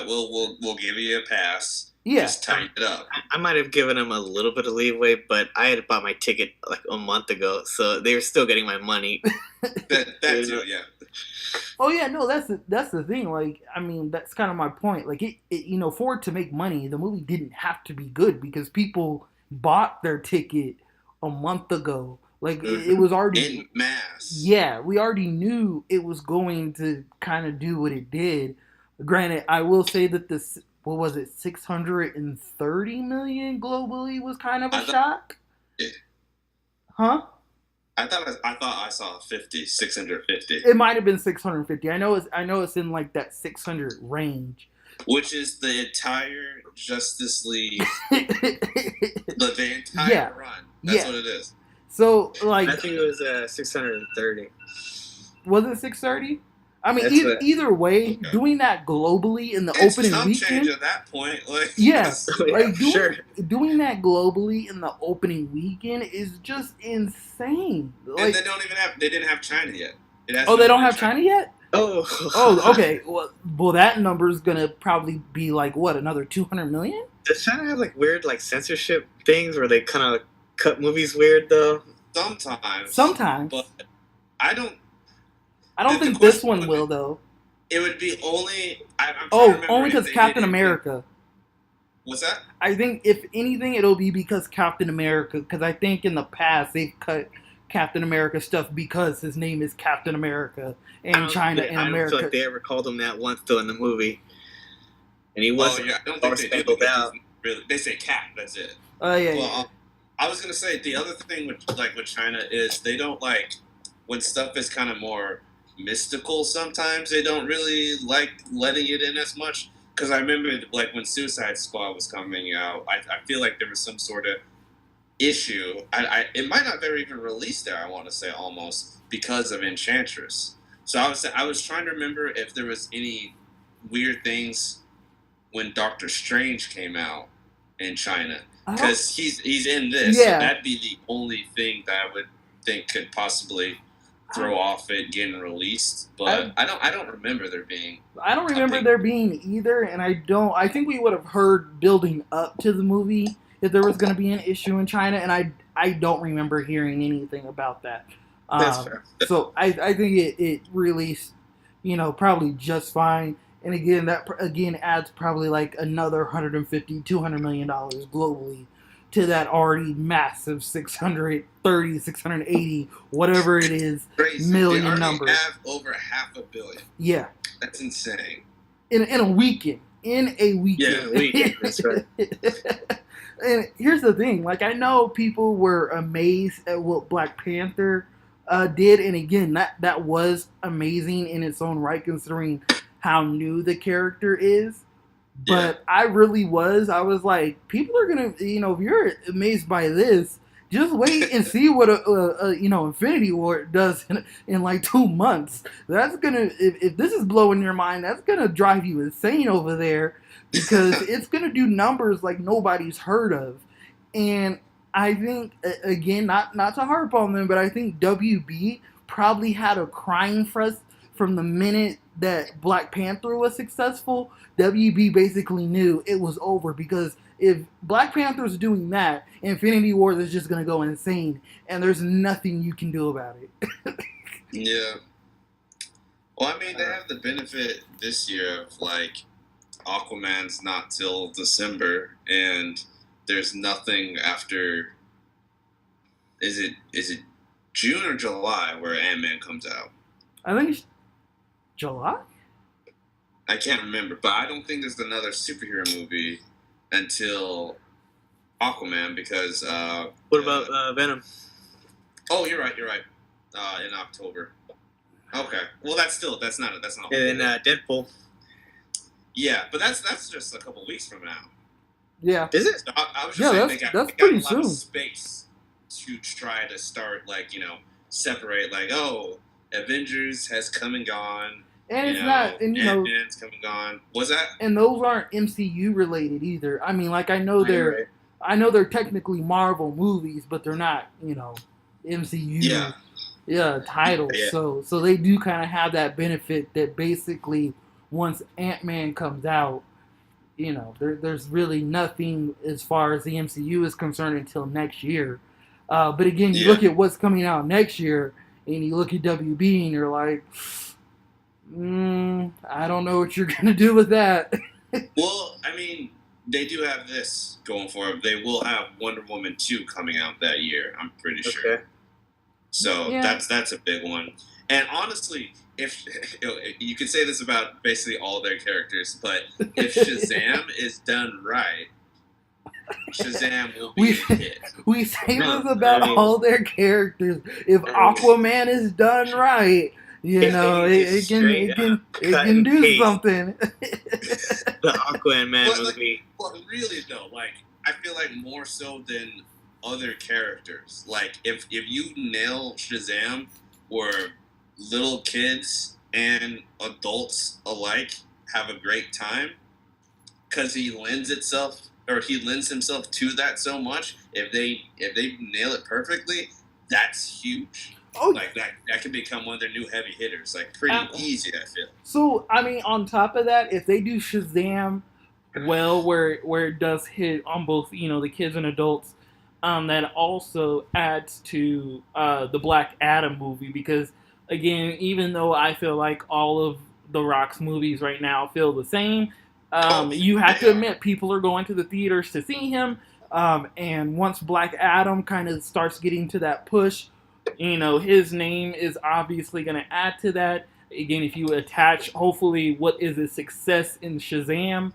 we'll give you a pass. Yeah, just tighten it up. I might have given them a little bit of leeway, but I had bought my ticket like a month ago, so they were still getting my money. that too, yeah. Oh yeah, no, that's the thing. Like, I mean, that's kind of my point. Like, for it to make money, the movie didn't have to be good because people bought their ticket a month ago. Like, it was already in mass. Yeah, we already knew it was going to kind of do what it did. Granted, I will say that this, what was it, 630 million globally was kind of a shock. Huh? I thought I saw 650. It might have been 650. I know it's in like that 600 range. Which is the entire Justice League, the entire run. That's what it is. So, like, I think it was 630. Was it 630? I mean, either way, doing that globally in the opening weekend. Change at that point, like, yes, like doing that globally in the opening weekend is just insane. Like, and they didn't have China yet. They don't have China yet. Oh, okay. Well, that number is gonna probably be like what, another 200 million? Does China have like weird like censorship things where they kind of cut movies weird though? Sometimes, but I don't think this one will though. It would be only. Only because Captain America. What's that? I think if anything, it'll be because Captain America. Because I think in the past they've cut Captain America stuff because his name is Captain America and China and America. I don't feel like they ever called him that once though in the movie. And he wasn't. I don't think they do. Really, they say Cap. That's it. Oh yeah. Well, I was gonna say the other thing with China is they don't like when stuff is kind of more mystical. Sometimes they don't really like letting it in as much. Because I remember like when Suicide Squad was coming out, I feel like there was some sort of issue. It might not have even released there. I want to say almost because of Enchantress. So I was trying to remember if there was any weird things when Doctor Strange came out in China. Because he's in this, so that'd be the only thing that I would think could possibly throw off it getting released. But I don't remember there being. I don't remember there being either, and I think we would have heard building up to the movie if there was going to be an issue in China, and I don't remember hearing anything about that. That's fair. So I think it released, probably just fine. And again, that adds probably like another $150-200 million globally to that already massive 630, 680, whatever it is, million number. They have over $500 million. Yeah, that's insane. In a weekend. Yeah, a weekend. That's right. And here's the thing: like, I know people were amazed at what Black Panther did, and again, that was amazing in its own right, considering how new the character is. But I really was. I was like, people are gonna, if you're amazed by this, just wait and see what Infinity War does in like 2 months. That's gonna, if this is blowing your mind, that's gonna drive you insane over there, because it's gonna do numbers like nobody's heard of. And I think, again, not to harp on them, but I think WB probably had a crying fest from the minute that Black Panther was successful. WB basically knew it was over, because if Black Panther's doing that, Infinity War is just going to go insane, and there's nothing you can do about it. Yeah. Well, I mean, they have the benefit this year of, like, Aquaman's not till December, and there's nothing after... Is it June or July where Ant-Man comes out? I think it's July? I can't remember, but I don't think there's another superhero movie until Aquaman, because what about Venom? Oh, you're right. In October. Okay. Well, that's not. And then Deadpool. Yeah, but that's just a couple weeks from now. Yeah. Is it? So I was just saying they got pretty a lot soon. of space to try to start, like, separate, like, oh, Avengers has come and gone. And You it's know, not, and you know, Ant-Man's coming on. Was that? and those aren't MCU related either. I mean, like You're right. I know they're technically Marvel movies, but they're not, you know, Yeah, MCU titles. Yeah. So they do kind of have that benefit that basically once Ant-Man comes out, you know, there's really nothing as far as the MCU is concerned until next year. But again, you yeah. look at what's coming out next year, and you look at WB, and you're like, I don't know what you're gonna do with that. Well, I mean, they do have this going for them. They will have Wonder Woman 2 coming out that year, I'm pretty sure. Okay. So Yeah. that's a big one. And honestly, if you could say this about basically all their characters, but if Shazam is done right, Shazam will be We a hit. we say No, this about I mean- all their characters. If Aquaman is done right, you know, it can do paste. something. The Aquaman But, like, movie. But really though, like I feel like more so than other characters. Like if you nail Shazam, where little kids and adults alike have a great time, because he lends himself to that so much. If they nail it perfectly, that's huge. Oh, Like that can become one of their new heavy hitters. Like pretty easy, I feel. so I mean, on top of that, if they do Shazam well, where it does hit on both, you know, the kids and adults, that also adds to the Black Adam movie, because again, even though I feel like all of the Rock's movies right now feel the same, you have to admit people are going to the theaters to see him, and once Black Adam kind of starts getting to that push, you know, his name is obviously going to add to that. Again, if you attach, hopefully, what is a success in Shazam,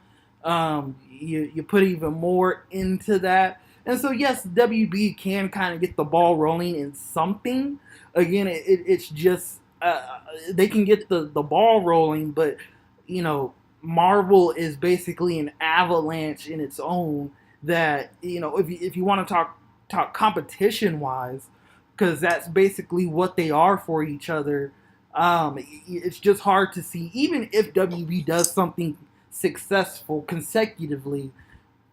you put even more into that. And so, yes, WB can kind of get the ball rolling in something. Again, it's just, they can get the ball rolling, but, you know, Marvel is basically an avalanche in its own that, you know, if you want to talk competition-wise, because that's basically what they are for each other. It's just hard to see, even if WB does something successful consecutively,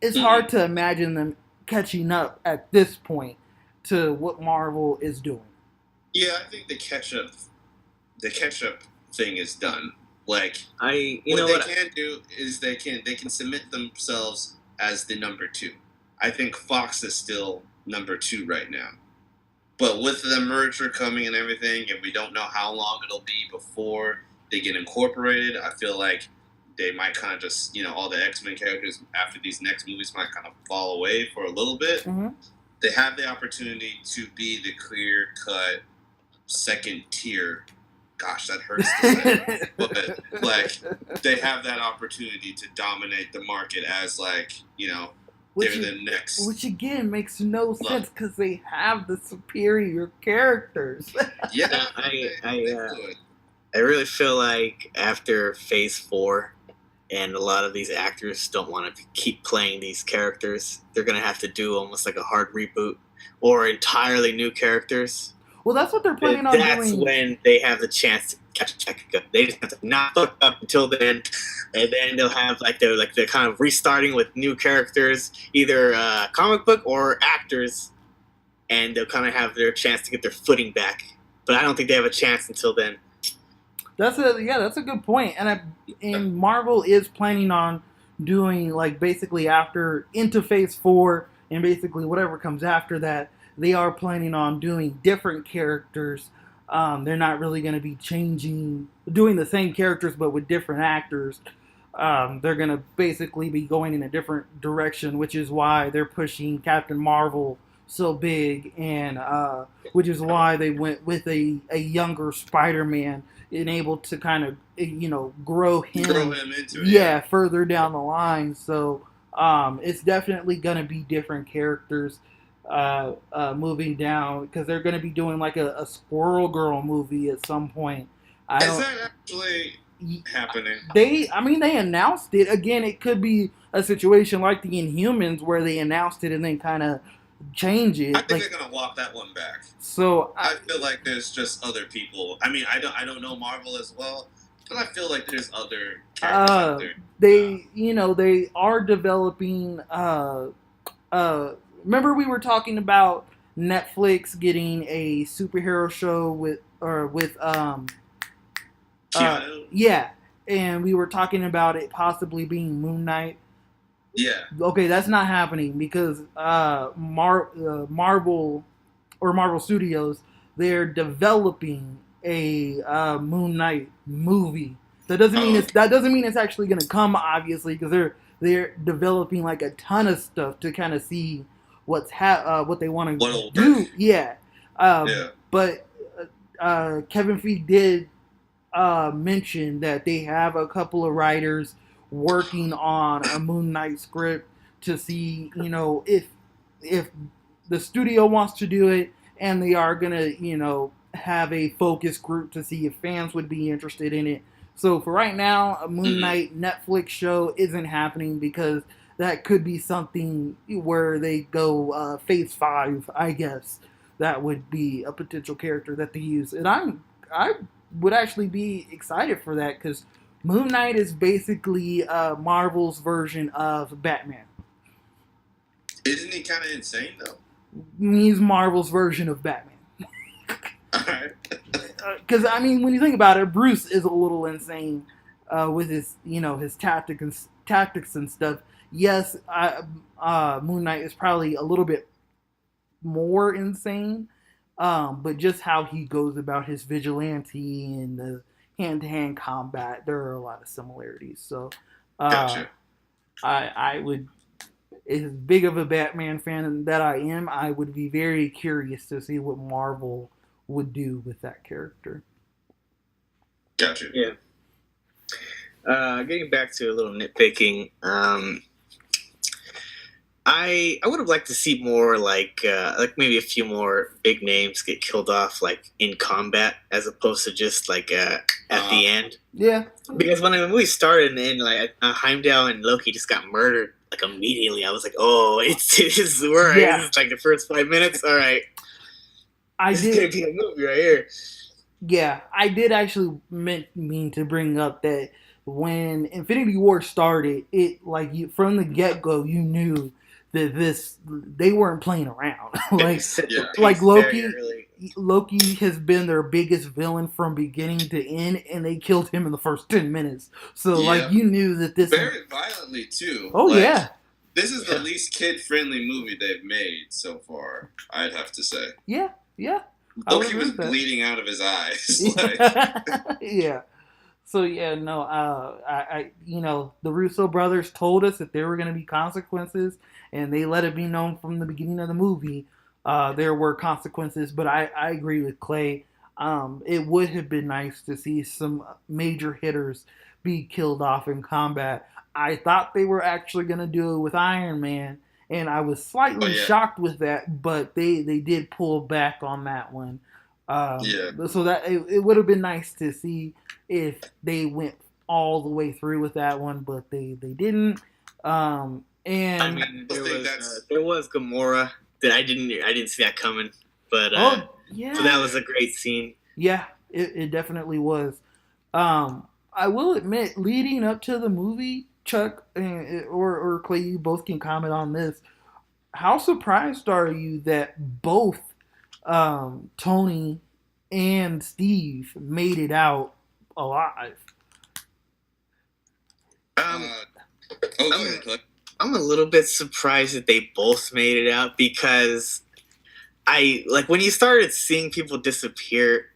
it's hard to imagine them catching up at this point to what Marvel is doing. Yeah, I think the catch up thing is done. Like What they can do is they can submit themselves as the number 2. I think Fox is still number 2 right now. But with the merger coming and everything, and we don't know how long it'll be before they get incorporated, I feel like they might kind of just, you know, all the X-Men characters after these next movies might kind of fall away for a little bit. Mm-hmm. They have the opportunity to be the clear-cut second tier. Gosh, that hurts to say. But, like, they have that opportunity to dominate the market as, like, you know, they're the next. Which again makes no sense because they have the superior characters. Yeah, I really feel like after Phase 4, and a lot of these actors don't want to keep playing these characters, they're gonna have to do almost like a hard reboot or entirely new characters. Well, that's what they're planning on doing. That's when they have the chance to catch a check. They just have to not fuck up until then, and then they'll have they're kind of restarting with new characters, either comic book or actors, and they'll kind of have their chance to get their footing back. But I don't think they have a chance until then. That's a good point. And Marvel is planning on doing, like, basically after into Phase 4 and basically whatever comes after that, they are planning on doing different characters. They're not really going to be doing the same characters but with different actors. They're going to basically be going in a different direction, which is why they're pushing Captain Marvel so big, and which is why they went with a younger Spider-Man and able to kind of, you know, grow him into it. Further down the line. So it's definitely going to be different characters moving down, because they're going to be doing like a Squirrel Girl movie at some point. Is that actually happening? They announced it. Again, it could be a situation like the Inhumans where they announced it and then kind of change it. I think they're gonna walk that one back. So I feel like there's just other people. I mean, I don't know Marvel as well, But I feel like there's other characters out Uh, there. they are developing. Remember we were talking about Netflix getting a superhero show Keanu. yeah, and we were talking about it possibly being Moon Knight. Yeah. Okay, that's not happening because Marvel or Marvel Studios, they're developing a Moon Knight movie. Oh, That doesn't mean it's actually going to come, obviously, because they're developing like a ton of stuff to kind of see what they want to what'll work? do. Yeah, Yeah. but Kevin Feige did mention that they have a couple of writers working on a Moon Knight script to see, if the studio wants to do it, and they are gonna, have a focus group to see if fans would be interested in it. So for right now, a Moon Mm-hmm. Knight Netflix show isn't happening because that could be something where they go Phase 5, I guess. That would be a potential character that they use, and I would actually be excited for that because Moon Knight is basically Marvel's version of Batman. Isn't he kind of insane though? He's Marvel's version of Batman. All right. Because I mean, when you think about it, Bruce is a little insane with his tactics and stuff. Yes, Moon Knight is probably a little bit more insane, but just how he goes about his vigilante and the hand-to-hand combat, there are a lot of similarities. So, uh, Gotcha. I would, as big of a Batman fan that I am, I would be very curious to see what Marvel would do with that character. Gotcha. Yeah. Getting back to a little nitpicking, I would have liked to see more like maybe a few more big names get killed off like in combat as opposed to just like at the end. Yeah, Because when the movie started and like Heimdall and Loki just got murdered like immediately, I was like, oh, it's we're Yeah. it's like the first 5 minutes. All right, I this is gonna did. be a movie right here. Yeah, I did actually mean to bring up that when Infinity War started, it like from the get go, you knew that they weren't playing around. They set the Yeah. pace Like very Loki, early. Loki has been their biggest villain from beginning to end, and they killed him in the first 10 minutes. So Yeah. like you knew that this. Very violently too. Oh Like, yeah, this is the Yeah. least kid-friendly movie they've made so far. I'd have to say. yeah. I would Loki agree was with that. bleeding out of his eyes. Like, Yeah. So yeah, no, the Russo brothers told us that there were going to be consequences, and they let it be known from the beginning of the movie. There were consequences, but I agree with Clay. It would have been nice to see some major hitters be killed off in combat. I thought they were actually going to do it with Iron Man, and I was oh slightly yeah, shocked with that, but they did pull back on that one. yeah. So that it would have been nice to see if they went all the way through with that one, but they didn't. And I mean, I think that's there was Gamora that I didn't see that coming, but oh yeah, so that was a great scene. yeah, it definitely was. I will admit, leading up to the movie, Chuck or Clay, you both can comment on this. How surprised are you that both Tony and Steve made it out alive? Um, oh, go ahead, Cliff. I'm a little bit surprised that they both made it out because I like when you started seeing people disappear,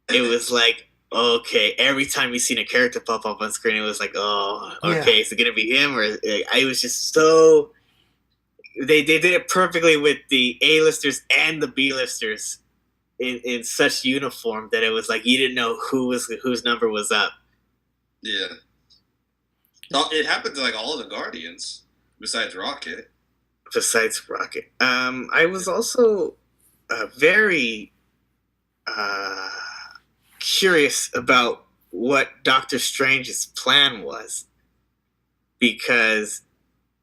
it was like okay. Every time you seen a character pop up on screen, it was like oh okay, Yeah. is it gonna be him or I was just so they did it perfectly with the A-listers and the B-listers in such uniform that it was like you didn't know whose number was up. Yeah. Oh, it happened to like all of the Guardians besides Rocket. Besides Rocket, I was also very curious about what Doctor Strange's plan was because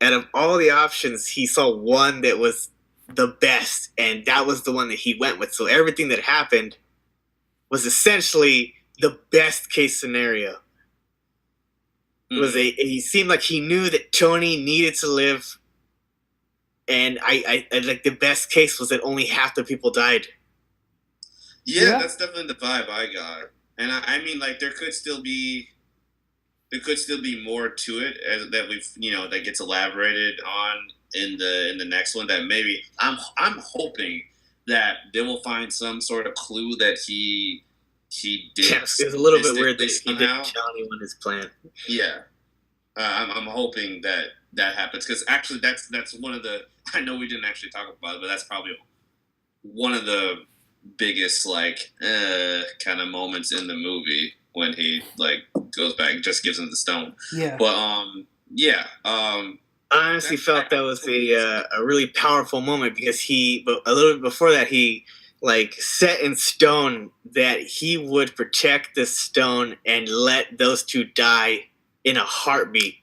out of all the options, he saw one that was the best, and that was the one that he went with. So everything that happened was essentially the best case scenario. was Mhm. he seemed like he knew that Tony needed to live, and I like the best case was that only half the people died. Yeah, Yeah. that's definitely the vibe I got. And I mean, like, there could still be more to it that we've that gets elaborated on in the next one. That maybe I'm hoping that they will find some sort of clue that he did Yes, it was a little bit weird sadistically that he didn't somehow. tell anyone his plan. Yeah, I'm hoping that that happens because actually that's one of the I know we didn't actually talk about it, but that's probably one of the biggest like kind of moments in the movie when he like goes back and just gives him the stone. Yeah. But yeah, I honestly felt that was a really powerful moment because but a little bit before that, he like set in stone that he would protect the stone and let those two die in a heartbeat.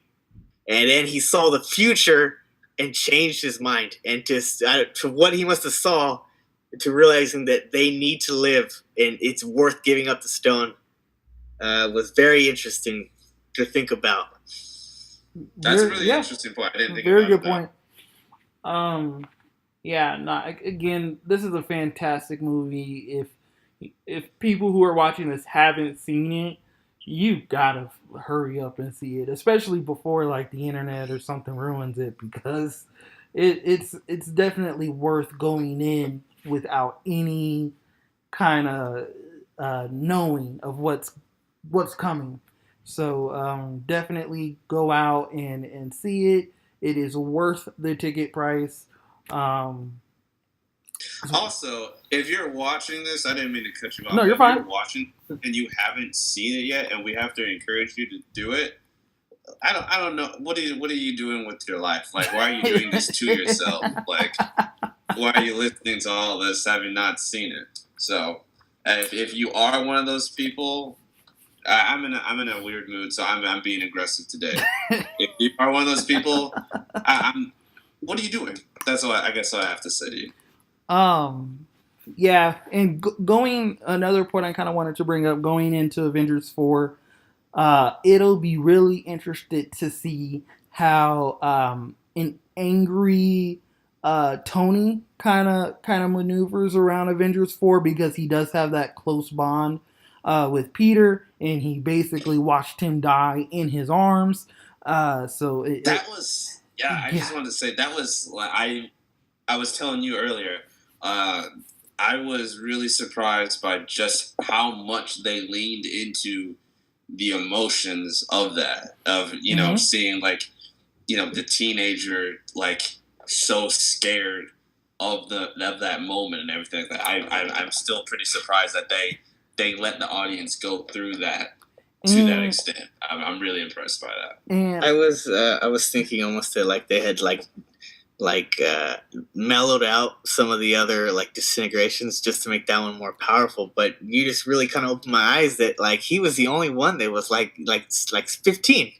And then he saw the future and changed his mind, and to what he must have saw to realizing that they need to live and it's worth giving up the stone was very interesting to think about. that's a Very, really yeah. interesting point. I didn't think Very about it good that. point. Um, yeah. No. Again, this is a fantastic movie. If people who are watching this haven't seen it, you gotta hurry up and see it, especially before like the internet or something ruins it, because it's definitely worth going in without any kind of knowing of what's coming. So definitely go out and see it. It is worth the ticket price. Um, Also, if you're watching this, I didn't mean to cut you no, off, you're but if you're fine. watching and you haven't seen it yet, and we have to encourage you to do it, I don't know what are you doing with your life? Like, why are you doing this to yourself? Like, why are you listening to all this having not seen it? So, if you are one of those people, I'm in a weird mood, so I'm being aggressive today. If you are one of those people, I'm. What are you doing? That's what I guess what I have to say to you. um, yeah, and going another point I kind of wanted to bring up going into Avengers 4. It'll be really interested to see how an angry Tony kind of maneuvers around Avengers 4, because he does have that close bond with Peter, and he basically watched him die in his arms. So That was yeah. I yeah, just wanted to say that was like I was telling you earlier. Uh, I was really surprised by just how much they leaned into the emotions of that of hmm seeing like the teenager like so scared of that moment and everything like that. I'm still pretty surprised that they let the audience go through that to that and extent. I'm really impressed by that. and I was thinking almost that like they had like mellowed out some of the other like disintegrations just to make that one more powerful. But you just really kind of opened my eyes that like he was the only one that was like 15.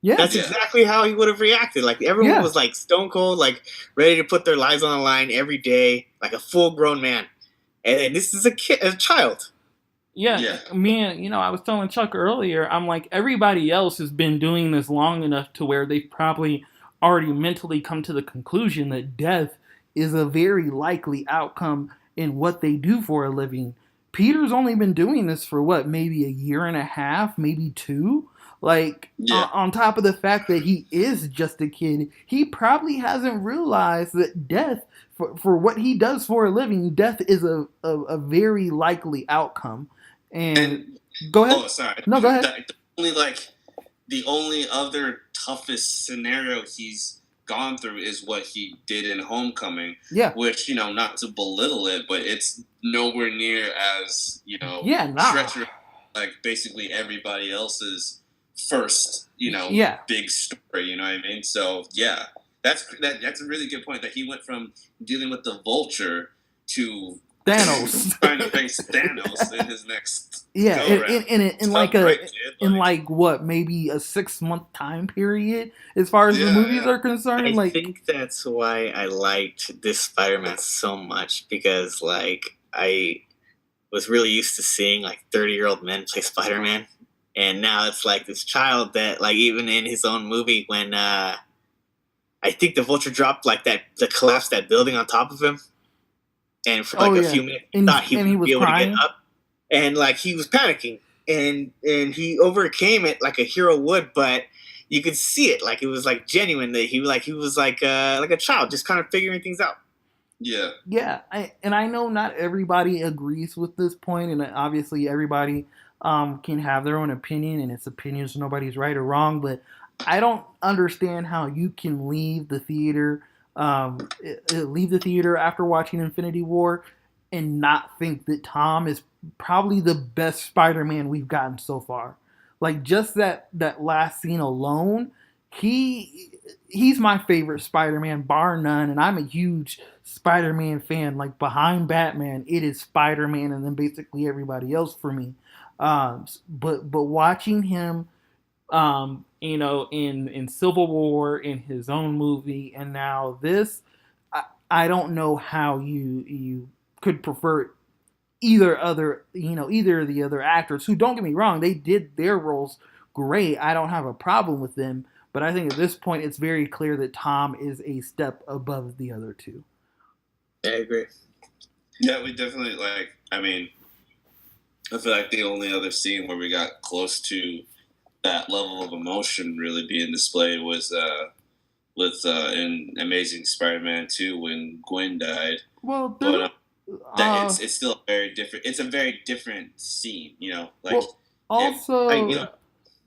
yeah, That's Yeah. exactly how he would have reacted. Like everyone yeah. was like stone cold, like ready to put their lives on the line every day, like a full grown man. And this is a child. Yeah, Yeah. man, I was telling Chuck earlier, I'm like, everybody else has been doing this long enough to where they've probably already mentally come to the conclusion that death is a very likely outcome in what they do for a living. Peter's only been doing this for what, maybe a year and a half, maybe two? Like, Yeah. on top of the fact that he is just a kid, he probably hasn't realized that death, for what he does for a living, death is a very likely outcome. And And go ahead. oh, sorry. No, go ahead. The only other toughest scenario he's gone through is what he did in Homecoming, Yeah. which not to belittle it, but it's nowhere near as Yeah, nah. treacherous like basically everybody else's first Yeah. big story. You know what I mean? So yeah, that's a really good point that he went from dealing with the Vulture to Thanos. trying to face Thanos in his next Yeah, go round. in Tough like a break, kid. in Like, like what, maybe a 6 month time period as far as the yeah, movies yeah. are concerned. I Like, think that's why I liked this Spider-Man so much because like I was really used to seeing like 30-year-old men play Spider-Man. And now it's like this child that, like, even in his own movie, when I think the vulture dropped like that, the collapsed that building on top of him, and for Oh like a yeah, few minutes, he thought he and he wouldn't be was able to get crying. up, and like he was panicking, and he overcame it like a hero would, but you could see it, like it was like genuine that he was like a child, just kind of figuring things out. Yeah. Yeah, I know not everybody agrees with this point, and obviously everybody can have their own opinion, and it's opinions. Nobody's right or wrong, but I don't understand how you can leave the theater after watching Infinity War, and not think that Tom is probably the best Spider-Man we've gotten so far. Like just that last scene alone, he he's my favorite Spider-Man bar none, and I'm a huge Spider-Man fan. Like behind Batman, it is Spider-Man, and then basically everybody else for me. But watching him, in Civil War, in his own movie, and now this, I don't know how you could prefer either of the other actors, who, don't get me wrong, they did their roles great. I don't have a problem with them, but I think at this point it's very clear that Tom is a step above the other two. I agree. Yeah, we definitely like. I mean, I feel like the only other scene where we got close to that level of emotion really being displayed was in Amazing Spider-Man 2 when Gwen died. Well, But it's still a very different. It's a very different scene, you know. Like, well,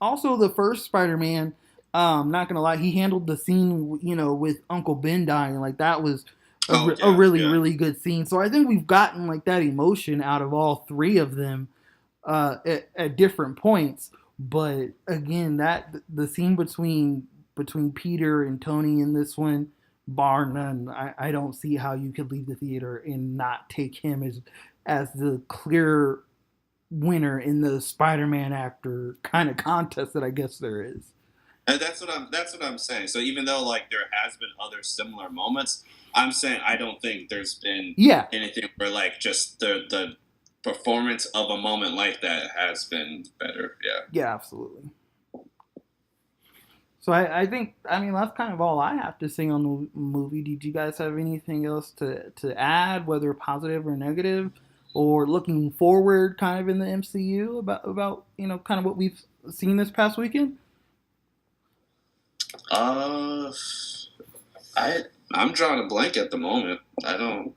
also, the first Spider-Man. Not gonna lie, he handled the scene, with Uncle Ben dying. Like that was a really, really good scene. So I think we've gotten like that emotion out of all three of them at different points. But again, that the scene between Peter and Tony in this one, bar none, I don't see how you could leave the theater and not take him as the clear winner in the Spider-Man actor kind of contest that I guess there is. and that's what I'm saying. So even though like there has been other similar moments, I'm saying I don't think there's been Yeah, anything where like just the performance of a moment like that has been better. Yeah. yeah, absolutely. So I think, that's kind of all I have to say on the movie. Did you guys have anything else to add, whether positive or negative, or looking forward, kind of in the MCU about kind of what we've seen this past weekend? Uh, I'm drawing a blank at the moment. I don't.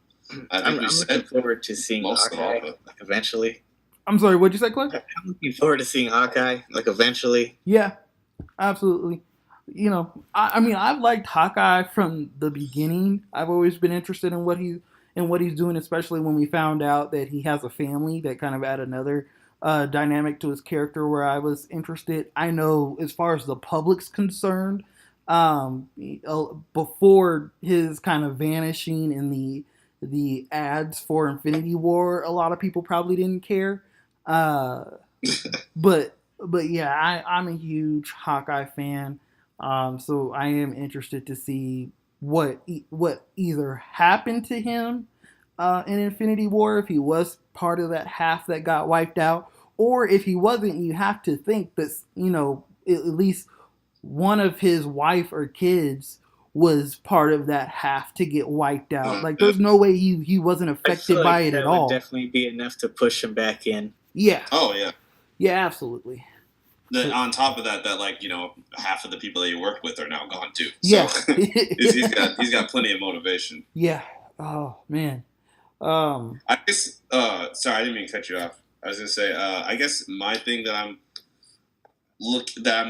I think I'm looking forward to seeing Hawkeye, like eventually. I'm sorry, what'd you say, Clark? I'm looking forward to seeing Hawkeye, like eventually. Yeah, absolutely. I've liked Hawkeye from the beginning. I've always been interested in what he's doing, especially when we found out that he has a family. That kind of added another dynamic to his character where I was interested. I know as far as the public's concerned, before his kind of vanishing in the ads for Infinity War, a lot of people probably didn't care. Uh, but yeah, I'm a huge Hawkeye fan. So I am interested to see what either happened to him in Infinity War, if he was part of that half that got wiped out, or if he wasn't. You have to think that at least one of his wife or kids was part of that half to get wiped out. Like there's no way he wasn't affected by it at all. That would definitely be enough to push him back in. Yeah. Oh yeah. Yeah, absolutely. On top of that, half of the people that you worked with are now gone too. So Yeah. he's got plenty of motivation. Yeah. Oh man. I guess. Sorry, I didn't mean to cut you off. I was gonna say. I guess my thing that I'm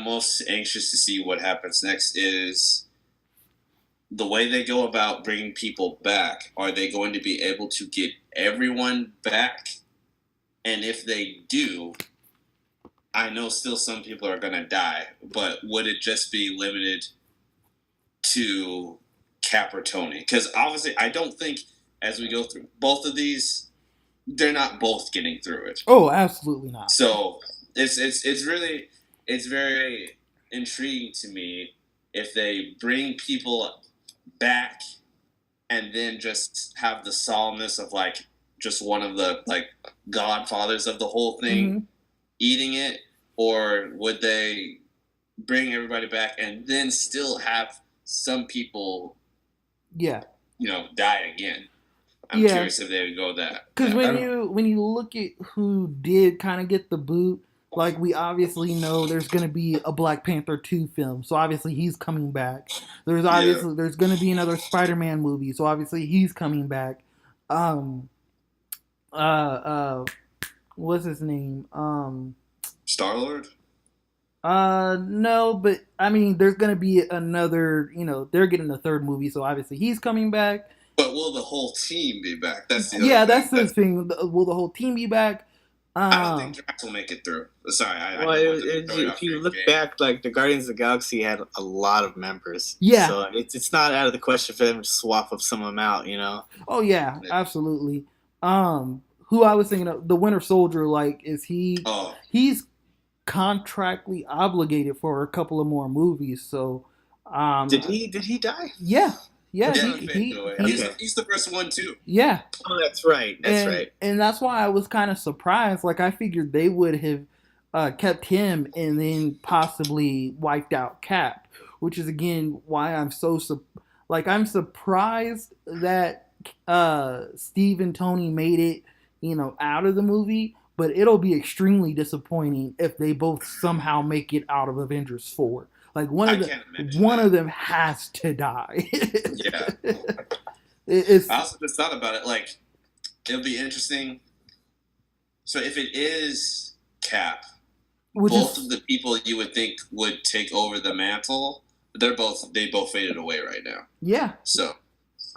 most anxious to see what happens next is the way they go about bringing people back. Are they going to be able to get everyone back? And if they do, I know still some people are going to die, but would it just be limited to Cap or Tony? Because obviously, I don't think as we go through both of these, they're not both getting through it. Oh, absolutely not. So it's very intriguing to me if they bring people back and then just have the solemnness of like just one of the like godfathers of the whole thing eating it, or would they bring everybody back and then still have some people, Yeah, die again? I'm yeah. curious if they would go Because that route. when you look at who did kind of get the boot, like we obviously know there's gonna be a Black Panther 2 film, so obviously he's coming back. Yeah, There's gonna be another Spider-Man movie, so obviously he's coming back. Um, uh, what's his name? Star Lord. No, but I mean, there's gonna be another. They're getting a third movie, so obviously he's coming back. But will the whole team be back? That's the other Yeah, thing. that's the thing. Will the whole team be back? I don't think Um, Drax will make it through. Sorry, I Well, didn't want to throw it if off you your look game. back, like the Guardians of the Galaxy had a lot of members. Yeah. So it's not out of the question for them to swap of some of them out, you know? Oh yeah, absolutely. Who I was thinking of, the Winter Soldier, like, is Oh, he's contractually obligated for a couple of more movies, so Did he die? yeah, yeah, yeah, Okay. he's the first one too. yeah, Oh, that's right. That's right. and that's why I was kind of surprised. Like, I figured they would have kept him and then possibly wiped out Cap, which is again why I'm surprised that Steve and Tony made it, out of the movie. But it'll be extremely disappointing if they both somehow make it out of Avengers 4. Like, I can't imagine one that. of them has to die. Yeah. It's I also just thought about it. Like, it'll be interesting. So if it is Cap, which both is of the people you would think would take over the mantle, they both faded away right now. yeah. So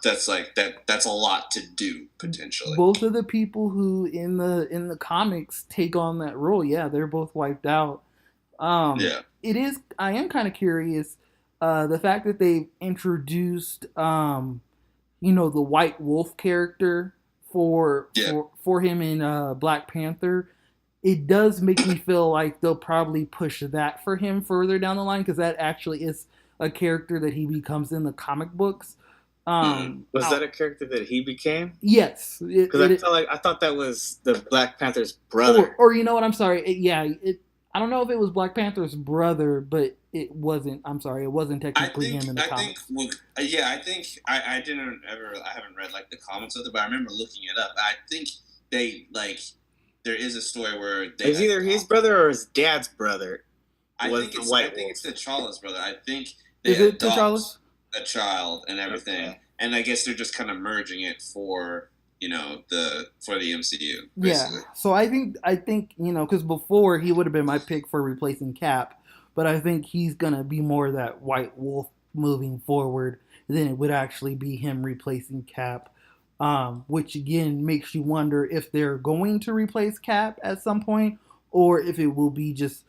that's like that's a lot to do potentially. Both of the people who in the comics take on that role, yeah, they're both wiped out. Yeah. It is. I am kind of curious. The fact that they've introduced, the White Wolf character for Yeah. for him in Black Panther. It does make me feel like they'll probably push that for him further down the line, because that actually is a character that he becomes in the comic books. Was that a character that he became? Yes, Because I thought that was the Black Panther's brother. or you know what? I'm sorry. I don't know if it was Black Panther's brother, but it wasn't. I'm sorry, it wasn't technically him in the comics. I didn't ever. I haven't read like the comments of it, but I remember looking it up. I think they like there is a story where they. It's either his brother or his dad's brother. I was think the it's White I think Wolf. it's T'Challa's brother. I think they Is it adopt T'Challa's? a child and everything, Okay. and I guess they're just kind of merging it for the MCU. Yeah. Basically. So I think because before he would have been my pick for replacing Cap, but I think he's gonna be more that White Wolf moving forward than it would actually be him replacing Cap. Which again makes you wonder if they're going to replace Cap at some point, or if it will be just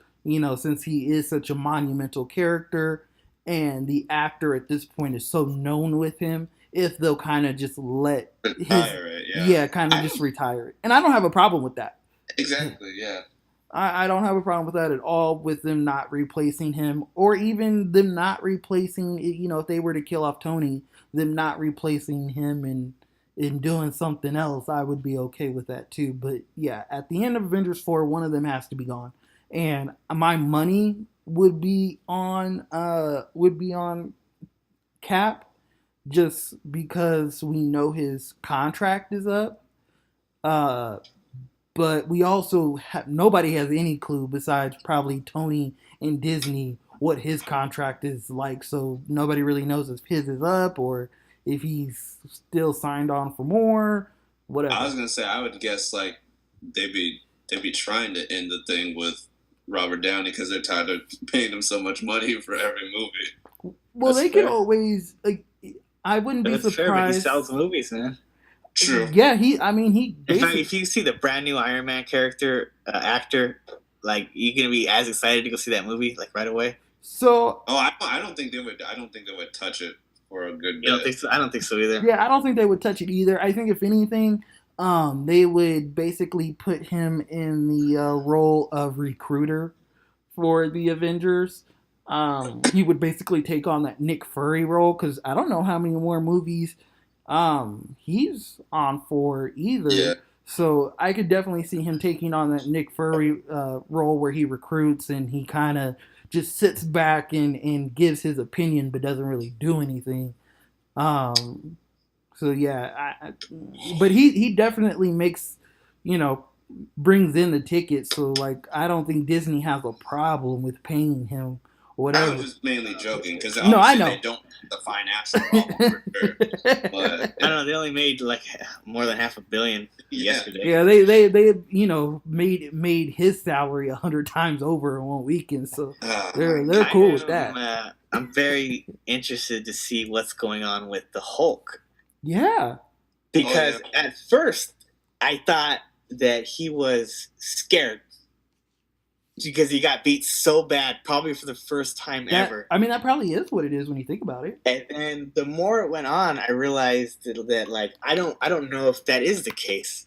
since he is such a monumental character and the actor at this point is so known with him, if they'll kind of just let Retire it, kind of just retire it. And I don't have a problem with that. Exactly. Yeah. I don't have a problem with that at all, with them not replacing him, or even them not replacing, if they were to kill off Tony, them not replacing him and doing something else. I would be okay with that too. But yeah, at the end of Avengers 4, one of them has to be gone. And my money would be on Cap, just because we know his contract is up. But we also nobody has any clue besides probably Tony and Disney what his contract is like. So nobody really knows if his is up or if he's still signed on for more. Whatever. I was gonna say I would guess like they'd be trying to end the thing with Robert Downey because they're tired of paying him so much money for every movie. Well, That's they could fair. always I wouldn't be That's fair, but he surprised. sells movies, man. True. Yeah, he In fact, if you see the brand new Iron Man character actor, like you're gonna be as excited to go see that movie like right away. So Oh, I don't think they would. I don't think they would touch it for a good You don't bit. think so? I don't think so either. yeah, I don't think they would touch it either. I think if anything, they would basically put him in the role of recruiter for the Avengers. He would basically take on that Nick Fury role, because I don't know how many more movies he's on for either. Yeah. So I could definitely see him taking on that Nick Fury role where he recruits and he kind of just sits back and gives his opinion but doesn't really do anything. Um, so yeah, but he definitely makes, you know, brings in the tickets. So like, I don't think Disney has a problem with paying him or I was whatever. just mainly joking because No, I obviously they know. don't have the financial problem for sure. But I don't know. They only made like more than $500 million yeah, yesterday. Yeah, they made his salary 100 times over in one weekend, so they're I cool with am. that. I'm very interested to see what's going on with the Hulk Yeah, because at first I thought that he was scared because he got beat so bad, probably for the first time ever. I mean that probably is what it is when you think about it. And then the more it went on, I realized that like I don't know if that is the case.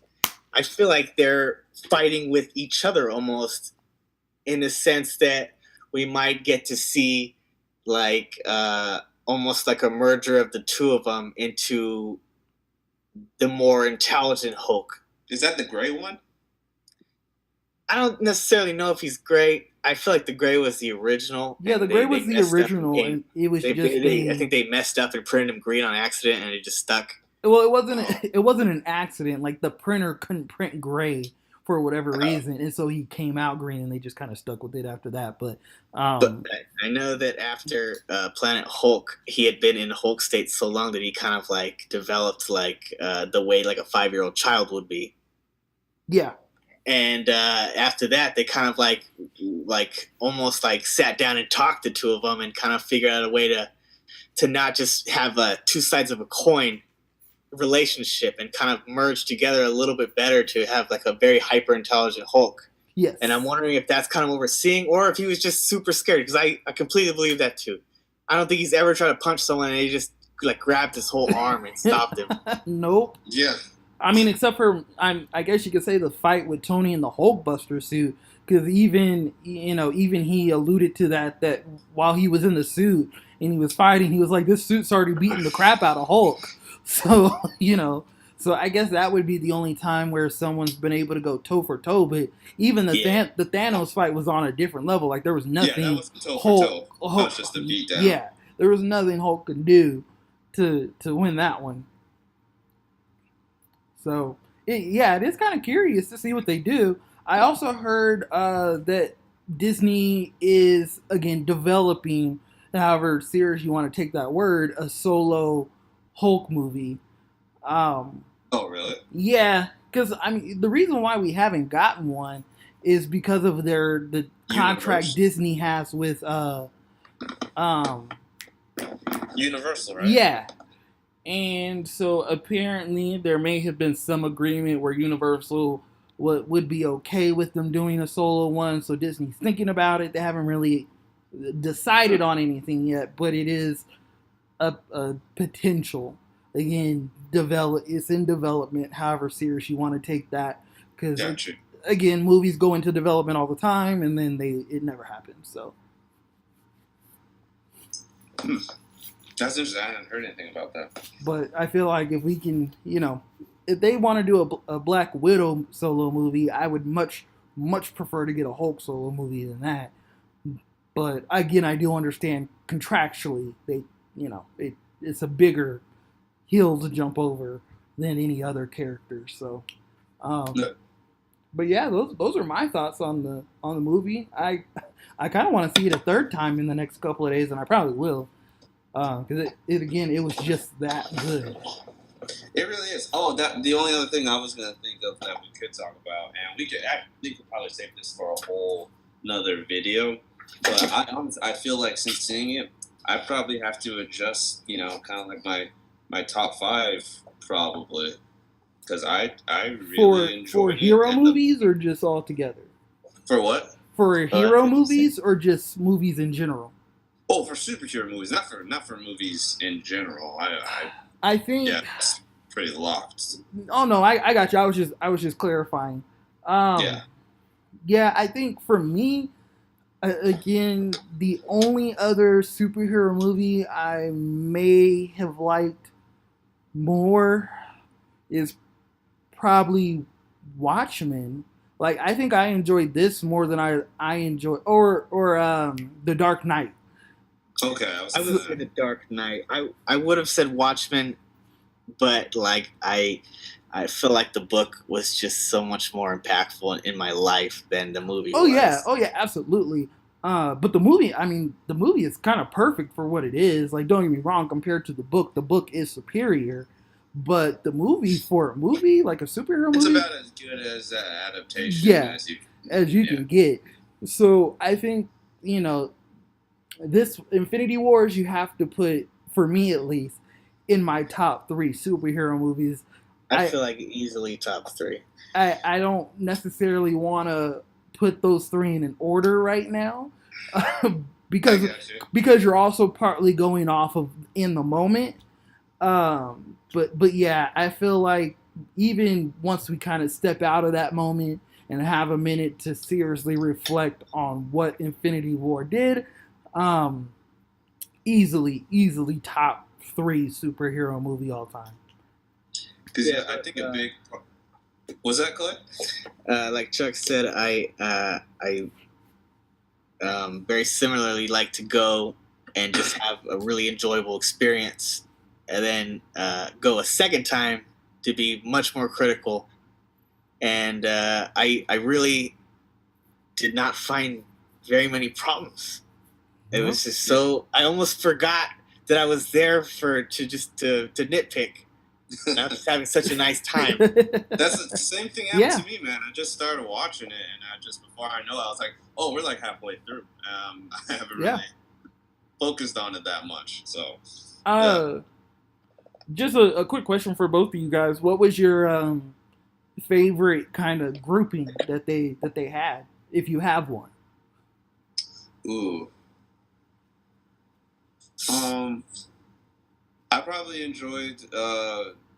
I feel like they're fighting with each other almost in the sense that we might get to see like almost like a merger of the two of them into the more intelligent Hulk. is that the gray one? I don't necessarily know if he's great. I feel like the gray was the original. Yeah, the gray was the original, and it was just I think they messed up and printed him green on accident, and it just stuck. well, it wasn't an accident. Like the printer couldn't print gray for whatever reason, and so he came out green, and they just kind of stuck with it after that. But I know that after Planet Hulk, he had been in Hulk state so long that he kind of like developed like the way like a 5-year-old child would be. yeah, And after that, they kind of like almost like sat down and talked the two of them and kind of figured out a way to not just have two sides of a coin relationship and kind of merge together a little bit better to have like a very hyper intelligent Hulk. yes. And I'm wondering if that's kind of what we're seeing, or if he was just super scared, because I completely believe that too. I don't think he's ever tried to punch someone and he just like grabbed his whole arm and stopped him. Nope. Yeah. I mean, except for I guess you could say the fight with Tony in the Hulkbuster suit, because even he alluded to that while he was in the suit and he was fighting, he was like, "This suit's already beating the crap out of Hulk." So so I guess that would be the only time where someone's been able to go toe for toe. But even the Thanos fight was on a different level. Like there was nothing that was toe Hulk, for toe. That was just a beat down. Yeah, there was nothing Hulk could do to win that one. So it is kind of curious to see what they do. I also heard that Disney is again developing, however serious you want to take that word, a solo Hulk movie. Oh, really? Yeah, because I mean the reason why we haven't gotten one is because of the contract Disney has with Universal, right? Yeah. And so apparently there may have been some agreement where Universal would be okay with them doing a solo one. So Disney's thinking about it. They haven't really decided on anything yet, but it is a potential. Again, it's in development. However serious you want to take that, because again, movies go into development all the time, and then it never happens. So. That's interesting. I hadn't heard anything about that. But I feel like if we can, if they want to do a Black Widow solo movie, I would much prefer to get a Hulk solo movie than that. But again, I do understand contractually it's a bigger hill to jump over than any other character. So, but yeah, those are my thoughts on the movie. I kind of want to see it a third time in the next couple of days, and I probably will. Because it was just that good. It really is. Oh, the only other thing I was gonna think of that we could talk about, and we could probably save this for a whole another video. But I feel like since seeing it, I probably have to adjust, kind of like my top 5 probably, because I really enjoy for hero movies or just all together. For what? For hero movies or just movies in general. Oh, for superhero movies, not for movies in general. I think it's pretty locked. Oh no, I got you. I was just clarifying. Yeah, I think for me, again, the only other superhero movie I may have liked more is probably Watchmen, like I think I enjoyed this more than I enjoy or The Dark Knight. Okay, I would say The Dark Knight. I would have said Watchmen, but like I feel like the book was just so much more impactful in my life than the movie was. Oh yeah, absolutely. But the movie, I mean, the movie is kind of perfect for what it is. Like, don't get me wrong, compared to the book is superior. But the movie, for a movie, like a superhero it's movie, about as good as an adaptation yeah, as you as you yeah. can get. So I think, you know, this Infinity Wars, you have to put, for me at least, in my top three superhero movies. I I feel like easily top three. I don't necessarily want to put those three in an order right now, because because you're also partly going off of in the moment. But yeah, I feel like even once we kind of step out of that moment and have a minute to seriously reflect on what Infinity War did, um, easily top three superhero movie all time. Because yeah, I think a big was that Clay? Like Chuck said, I very similarly like to go and just have a really enjoyable experience, and then go a second time to be much more critical. And I really did not find very many problems. It was just so I almost forgot that I was there to nitpick. And I was having such a nice time. That's the same thing happened to me, man. I just started watching it, and I just before I know, I was like, "Oh, we're like halfway through." I haven't really focused on it that much. So, just a quick question for both of you guys: what was your favorite kind of grouping that they had, if you have one? Ooh. I probably enjoyed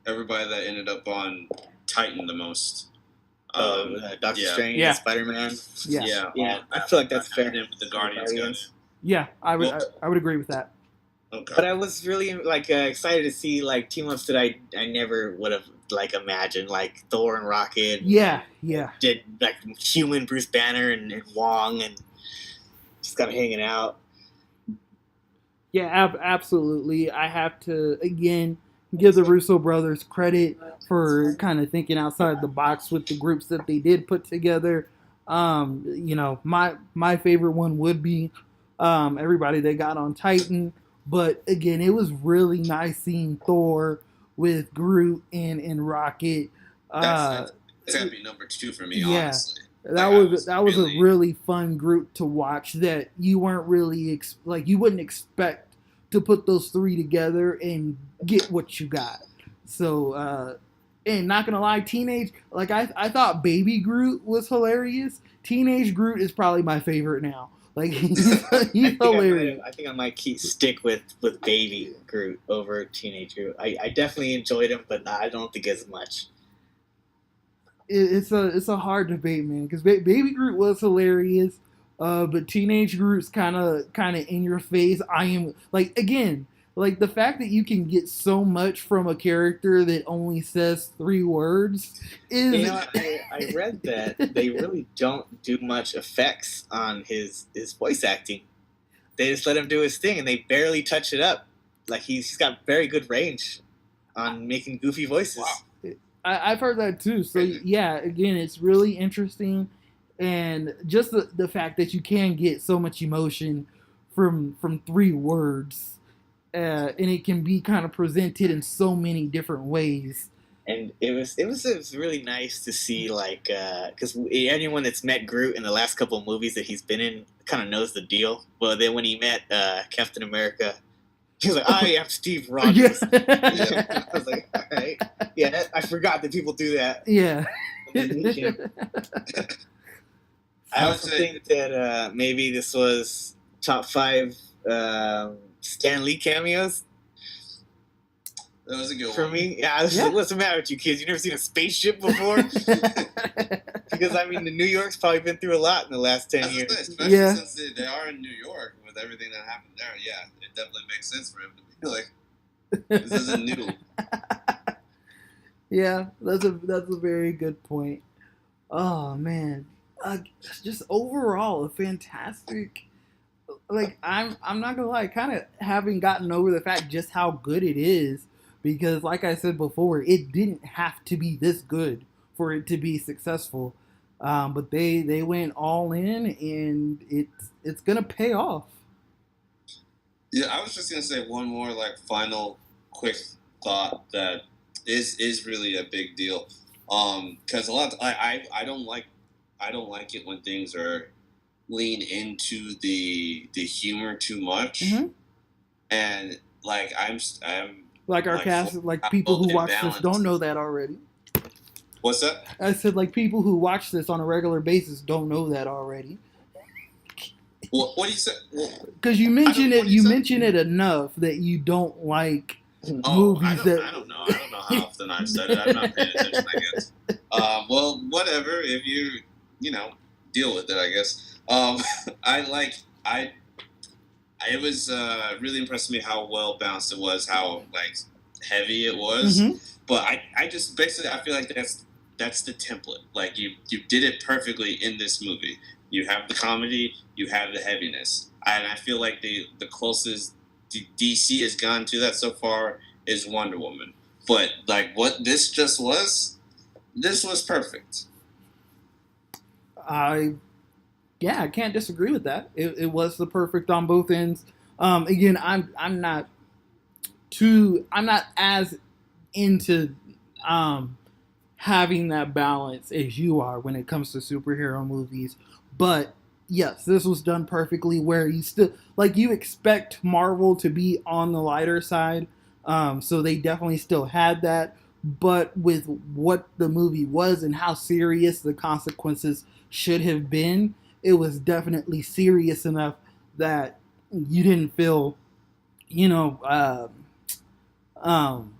everybody that ended up on Titan the most. Doctor Strange, and Spider-Man. Yeah. I feel like that's fair. With the Guardians. Yeah, I would agree with that. Okay. But I was really like excited to see like team ups that I never would have like imagined, like Thor and Rocket. Yeah. Did like human Bruce Banner and Wong and just kind of hanging out. Yeah, absolutely. I have to again give the Russo brothers credit for kind of thinking outside the box with the groups that they did put together. You know, my favorite one would be everybody they got on Titan. But again, it was really nice seeing Thor with Groot and Rocket. That's gotta be number 2 for me, honestly. That was a really fun group to watch that you weren't really you wouldn't expect to put those three together and get what you got. So and not gonna lie, I thought Baby Groot was hilarious. Teenage Groot is probably my favorite now. Like he's hilarious. I think I might stick with Baby Groot over Teenage Groot. I definitely enjoyed him, but I don't think as much. It's a hard debate, man, because Baby Groot was hilarious, but Teenage Groot's kind of in your face. I am like again, like the fact that you can get so much from a character that only says 3 words is. You know, I read that they really don't do much effects on his voice acting. They just let him do his thing, and they barely touch it up. Like he's got very good range on making goofy voices. Wow. I've heard that too. So yeah, again, it's really interesting, and just the fact that you can get so much emotion from 3 words, and it can be kind of presented in so many different ways. And it was really nice to see, like, because anyone that's met Groot in the last couple of movies that he's been in kind of knows the deal. Well, then when he met Captain America, he was like, "I am Steve Rogers." I was like, "All right, yeah." I forgot that people do that. Yeah. I also think that maybe this was top 5 Stan Lee cameos. That was a good for one. me. Yeah, what's the matter with you kids? You never seen a spaceship before? Because I mean, New York's probably been through a lot in the last 10 years. Especially since they are in New York with everything that happened there. Yeah, it definitely makes sense for him to be like, this isn't new. Yeah, that's a very good point. Oh man, uh, just overall a fantastic. Like I'm not gonna lie, kind of having gotten over the fact just how good it is, because like I said before, it didn't have to be this good for it to be successful. But they went all in, and it's gonna pay off. Yeah, I was just gonna say one more like final quick thought that is really a big deal. Because a lot I don't like it when things are lean into the humor too much, Hmm. and like I'm Like our like full, cast, like I'm people full who in watch this don't balance. know that already. What's that? I said like people who watch this on a regular basis don't know that already. What do you say? Well, Because you I don't. mention it, What do you you say? mention it enough that you don't like Oh, movies that. I don't know. I don't know how often I've said it. I'm not paying attention, I guess. Well, whatever. If you know, deal with it, I guess. I like, I, it was really impressed me how well balanced it was, how like heavy it Hmm. was. But I just basically I feel like that's the template. Like you did it perfectly in this movie. You have the comedy, you have the heaviness, and I feel like the closest DC has gone to that so far is Wonder Woman. But like what this was perfect. I Yeah, I can't disagree with that. It was the perfect on both ends. Again, I'm not as into um having that balance as you are when it comes to superhero movies. But yes, this was done perfectly where you still like you expect Marvel to be on the lighter side. So they definitely still had that. But with what the movie was and how serious the consequences should have been, it was definitely serious enough that you didn't feel, you know, um,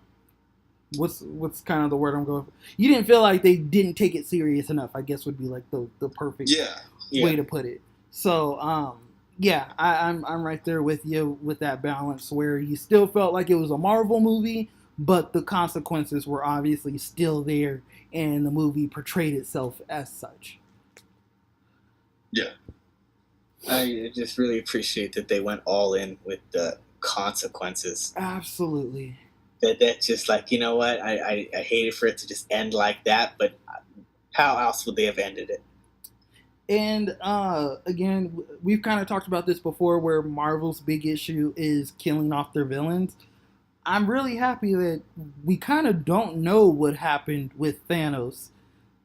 what's kind of the word I'm going for? You didn't feel like they didn't take it serious enough, I guess would be like the perfect Yeah. Yeah. way to put it. So yeah, I'm right there with you with that balance where you still felt like it was a Marvel movie, but the consequences were obviously still there, and the movie portrayed itself as such. Yeah. I just really appreciate that they went all in with the consequences. Absolutely. That's just like, you know what? I hated for it to just end like that, but how else would they have ended it? And again, we've kind of talked about this before, where Marvel's big issue is killing off their villains. I'm really happy that we kind of don't know what happened with Thanos.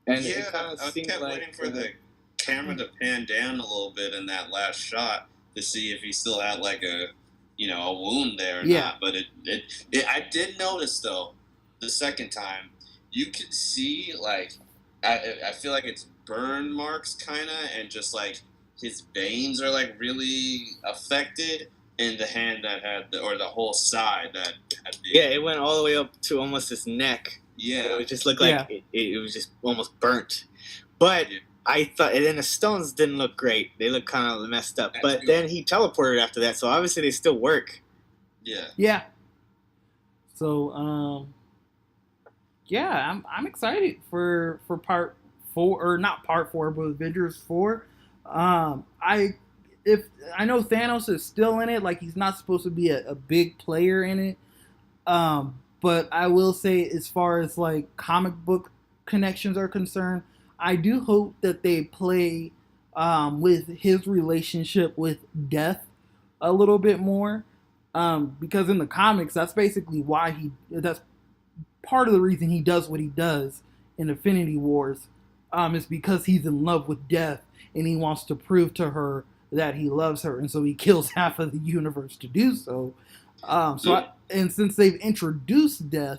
And Yeah, it kind of I seemed kept like waiting for the camera to pan down a little bit in that last shot to see if he still had like a wound there or Yeah. not. But it I did notice though the second time you could see like I feel like it's burn marks kind of and just like his veins are like really affected in the hand that had or the whole side that had the yeah, it went all the way up to almost his neck. yeah. It just looked like Yeah. it was just almost burnt. But Yeah. I thought, and then the stones didn't look great. They looked kind of messed up. That's But good. then he teleported after that, so obviously they still work. Yeah. Yeah. So yeah, I'm excited for part four, or not part four, but Avengers 4. I if I know Thanos is still in it, like he's not supposed to be a big player in it. But I will say, as far as like comic book connections are concerned, I do hope that they play with his relationship with Death a little bit more. Because in the comics, that's basically why that's part of the reason he does what he does in Infinity Wars, is because he's in love with Death, and he wants to prove to her that he loves her, and so he kills half of the universe to do so. And since they've introduced Death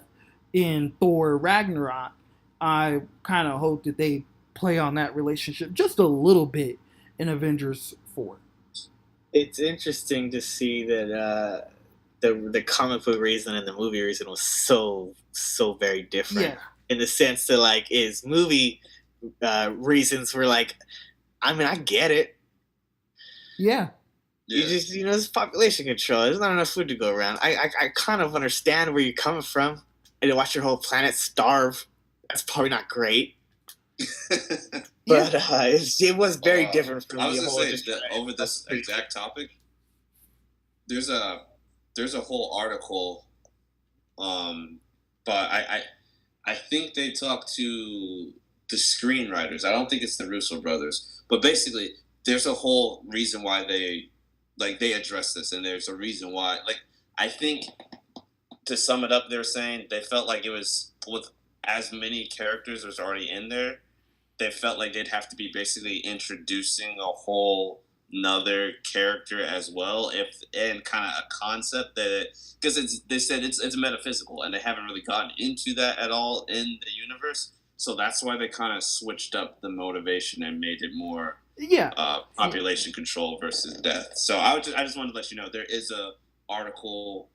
in Thor Ragnarok, I kind of hope that they play on that relationship just a little bit in Avengers 4. It's interesting to see that the comic book reason and the movie reason was so very different. Yeah. In the sense that like his movie reasons were like, I mean, I get it. Yeah. You just it's population control. There's not enough food to go around. I kind of understand where you're coming from. And to watch your whole planet starve, that's probably not great. But it was very different from I was the gonna whole. say that over this exact topic, there's a whole article, but I think they talked to the screenwriters. I don't think it's the Russo brothers, but basically, there's a whole reason why they address this, and there's a reason why. Like, I think to sum it up, they're saying they felt like it was with as many characters as already in there. They felt like they'd have to be basically introducing a whole another character as well, if and kind of a concept that because they said it's metaphysical and they haven't really gotten into that at all in the universe, so that's why they kind of switched up the motivation and made it more population control versus death. So I just wanted to let you know there is a article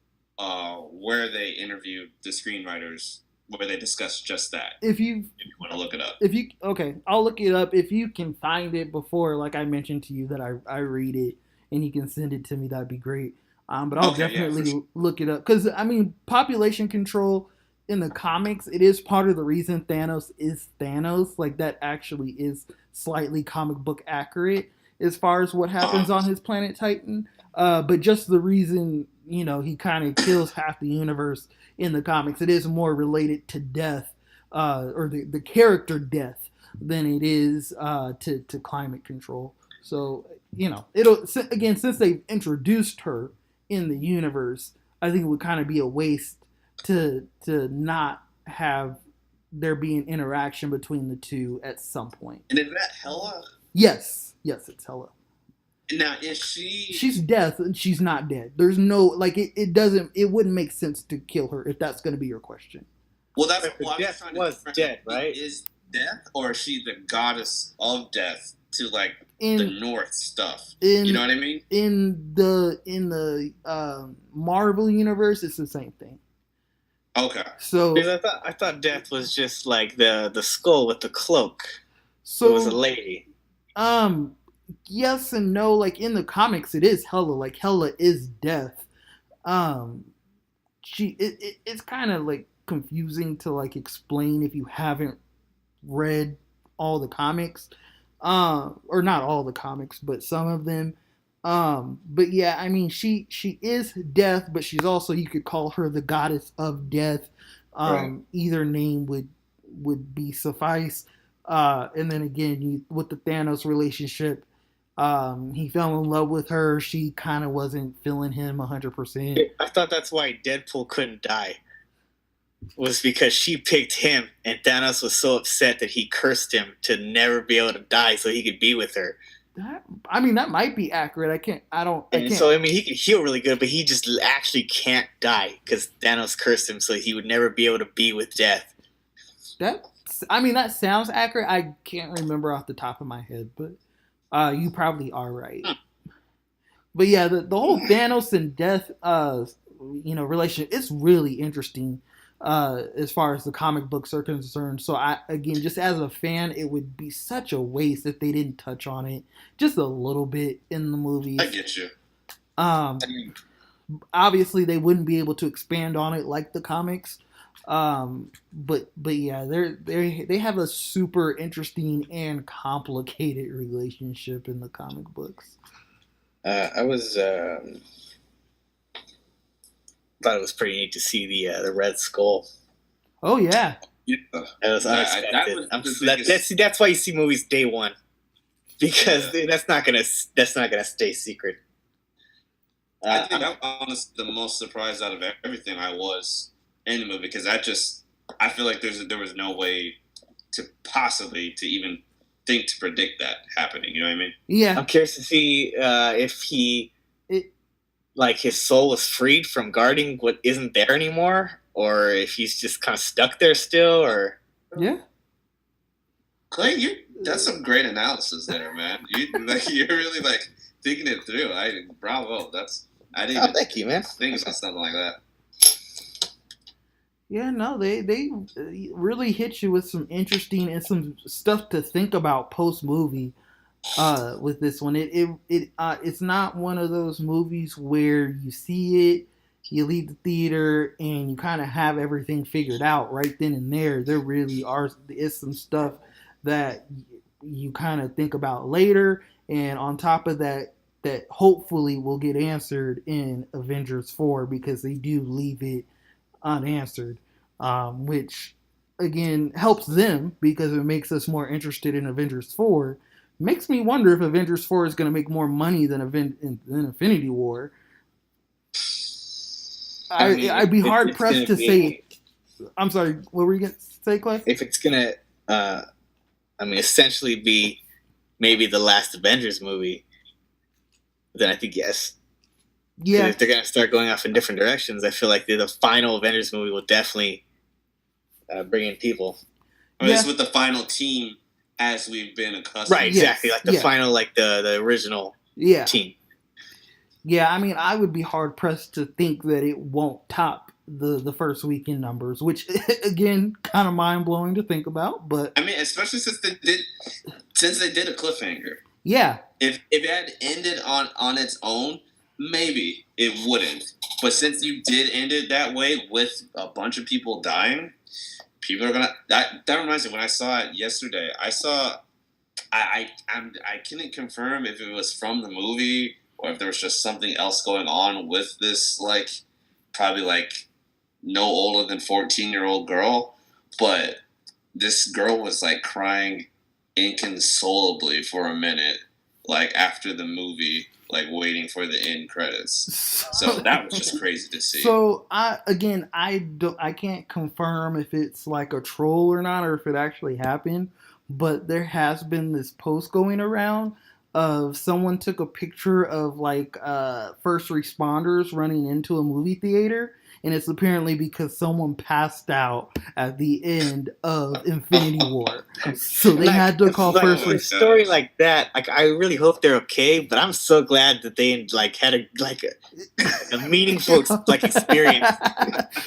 where they interviewed the screenwriters where they discuss just that. If you want to look it up. I'll look it up. If you can find it before, like I mentioned to you, that I read it and you can send it to me, that'd be great. But I'll definitely look it up because I mean, population control in the comics, it is part of the reason Thanos is Thanos. Like that actually is slightly comic book accurate as far as what happens on his planet Titan. But just the reason, he kind of kills half the universe in the comics, it is more related to death, or the character death, than it is to climate control. So, it'll, again, since they've introduced her in the universe, I think it would kind of be a waste to not have there be an interaction between the two at some point. And is that Hela? Yes, it's Hela. Now, is she? She's death, and she's not dead. There's no it wouldn't make sense to kill her if that's going to be your question. Well, that's what death was dead, right? Is death, or is she the goddess of death to like the North stuff? You know what I mean? In the Marvel universe, it's the same thing. Okay. So I thought death was just like the skull with the cloak. So it was a lady. Yes and no. Like in the comics, it is Hela. Like Hela is death. It's kind of like confusing to like explain if you haven't read all the comics, or not all the comics, but some of them. But yeah, I mean, she is death, but she's also, you could call her the goddess of death. Right. Either name would be suffice. And then again, with the Thanos relationship, he fell in love with her. She kind of wasn't feeling him 100%. I thought that's why Deadpool couldn't die. Was because she picked him, and Thanos was so upset that he cursed him to never be able to die so he could be with her. That might be accurate. So, I mean, he could heal really good, but he just actually can't die because Thanos cursed him so he would never be able to be with death. That sounds accurate. I can't remember off the top of my head, but you probably are right. But yeah, the whole Thanos and death, relationship, it's really interesting. As far as the comic books are concerned. So just as a fan, it would be such a waste if they didn't touch on it just a little bit in the movies. I get you. Obviously they wouldn't be able to expand on it like the comics. But yeah, they have a super interesting and complicated relationship in the comic books. I was thought it was pretty neat to see the Red Skull. Oh yeah, that was unexpected. That's why you see movies day one, because that's not gonna stay secret. I think I'm honestly the most surprised out of everything I was in the movie, because I feel like there was no way to possibly to even think to predict that happening. You know what I mean? Yeah. I'm curious to see if like his soul was freed from guarding what isn't there anymore, or if he's just kind of stuck there still, or yeah. Clay, that's some great analysis there, man. You're really like thinking it through. Bravo. I didn't. Thank you, man. Think about something like that. Yeah, no, they really hit you with some interesting and some stuff to think about post movie. With this one, it's not one of those movies where you see it, you leave the theater, and you kind of have everything figured out right then and there. There really is some stuff that you kind of think about later, and on top of that, that hopefully will get answered in Avengers 4 because they do leave it unanswered, which again helps them because it makes us more interested in Avengers 4. Makes me wonder if Avengers 4 is going to make more money than Infinity War. I mean, I'd be hard it's pressed gonna to be say. I'm sorry, what were you going to say, Clay? if it's gonna, I mean, essentially be maybe the last Avengers movie, then I think yes. Because Yeah, if they're gonna start going off in different directions, I feel like the final Avengers movie will definitely bring in people. I mean, yeah, this is with the final team as we've been accustomed. Right, exactly. yes, Like the yeah, final, like the original yeah. team. Yeah, I mean, I would be hard pressed to think that it won't top the first weekend numbers, which again, kind of mind blowing to think about. But I mean, especially since they did a cliffhanger. yeah, If it had ended on its own, maybe it wouldn't. But since you did end it that way with a bunch of people dying, people are gonna. That reminds me. When I saw it yesterday, I saw. I couldn't confirm if it was from the movie or if there was just something else going on with this, like, probably like no older than 14-year-old girl, but this girl was like crying inconsolably for a minute, like after the movie, like waiting for the end credits. So that was just crazy to see. So I can't confirm if it's like a troll or not, or if it actually happened. But there has been this post going around of someone took a picture of like first responders running into a movie theater, and it's apparently because someone passed out at the end of Infinity War, so they had to call like, first a story like that. Like, I really hope they're okay, but I'm so glad that they like had a meaningful like experience.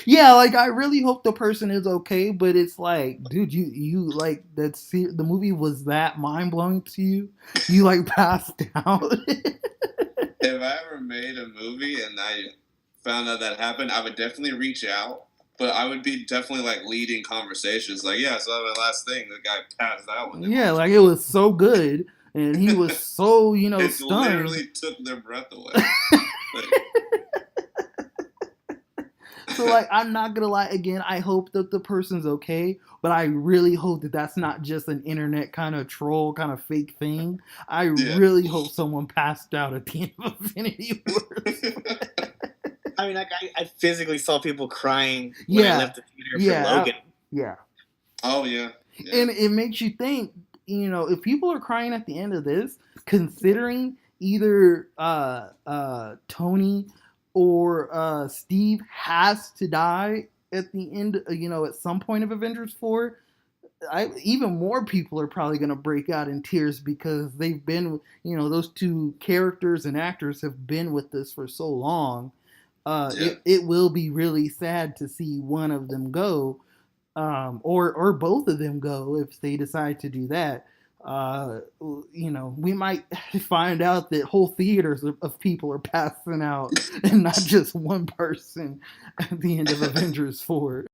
Yeah, like I really hope the person is okay, but it's like, dude, you like the movie was that mind blowing to you? You like passed out. If I ever made a movie and I found out that happened, I would definitely reach out. But I would be definitely like leading conversations. Like, yeah, so that was my last thing. The guy passed out when they Yeah, like it was so good, and he was so it stunned. literally took their breath away. Like, So like, I'm not gonna lie. Again, I hope that the person's okay, but I really hope that that's not just an internet kind of troll, kind of fake thing. I Yeah. really hope someone passed out at the end of Infinity War. I mean, like I physically saw people crying when I left the theater for Logan. Yeah. Oh yeah. And it makes you think, if people are crying at the end of this, considering either Tony or Steve has to die at the end, at some point of Avengers 4, even more people are probably going to break out in tears because they've been, those two characters and actors have been with this for so long. It will be really sad to see one of them go, or both of them go if they decide to do that. We might find out that whole theaters of people are passing out and not just one person at the end of Avengers 4.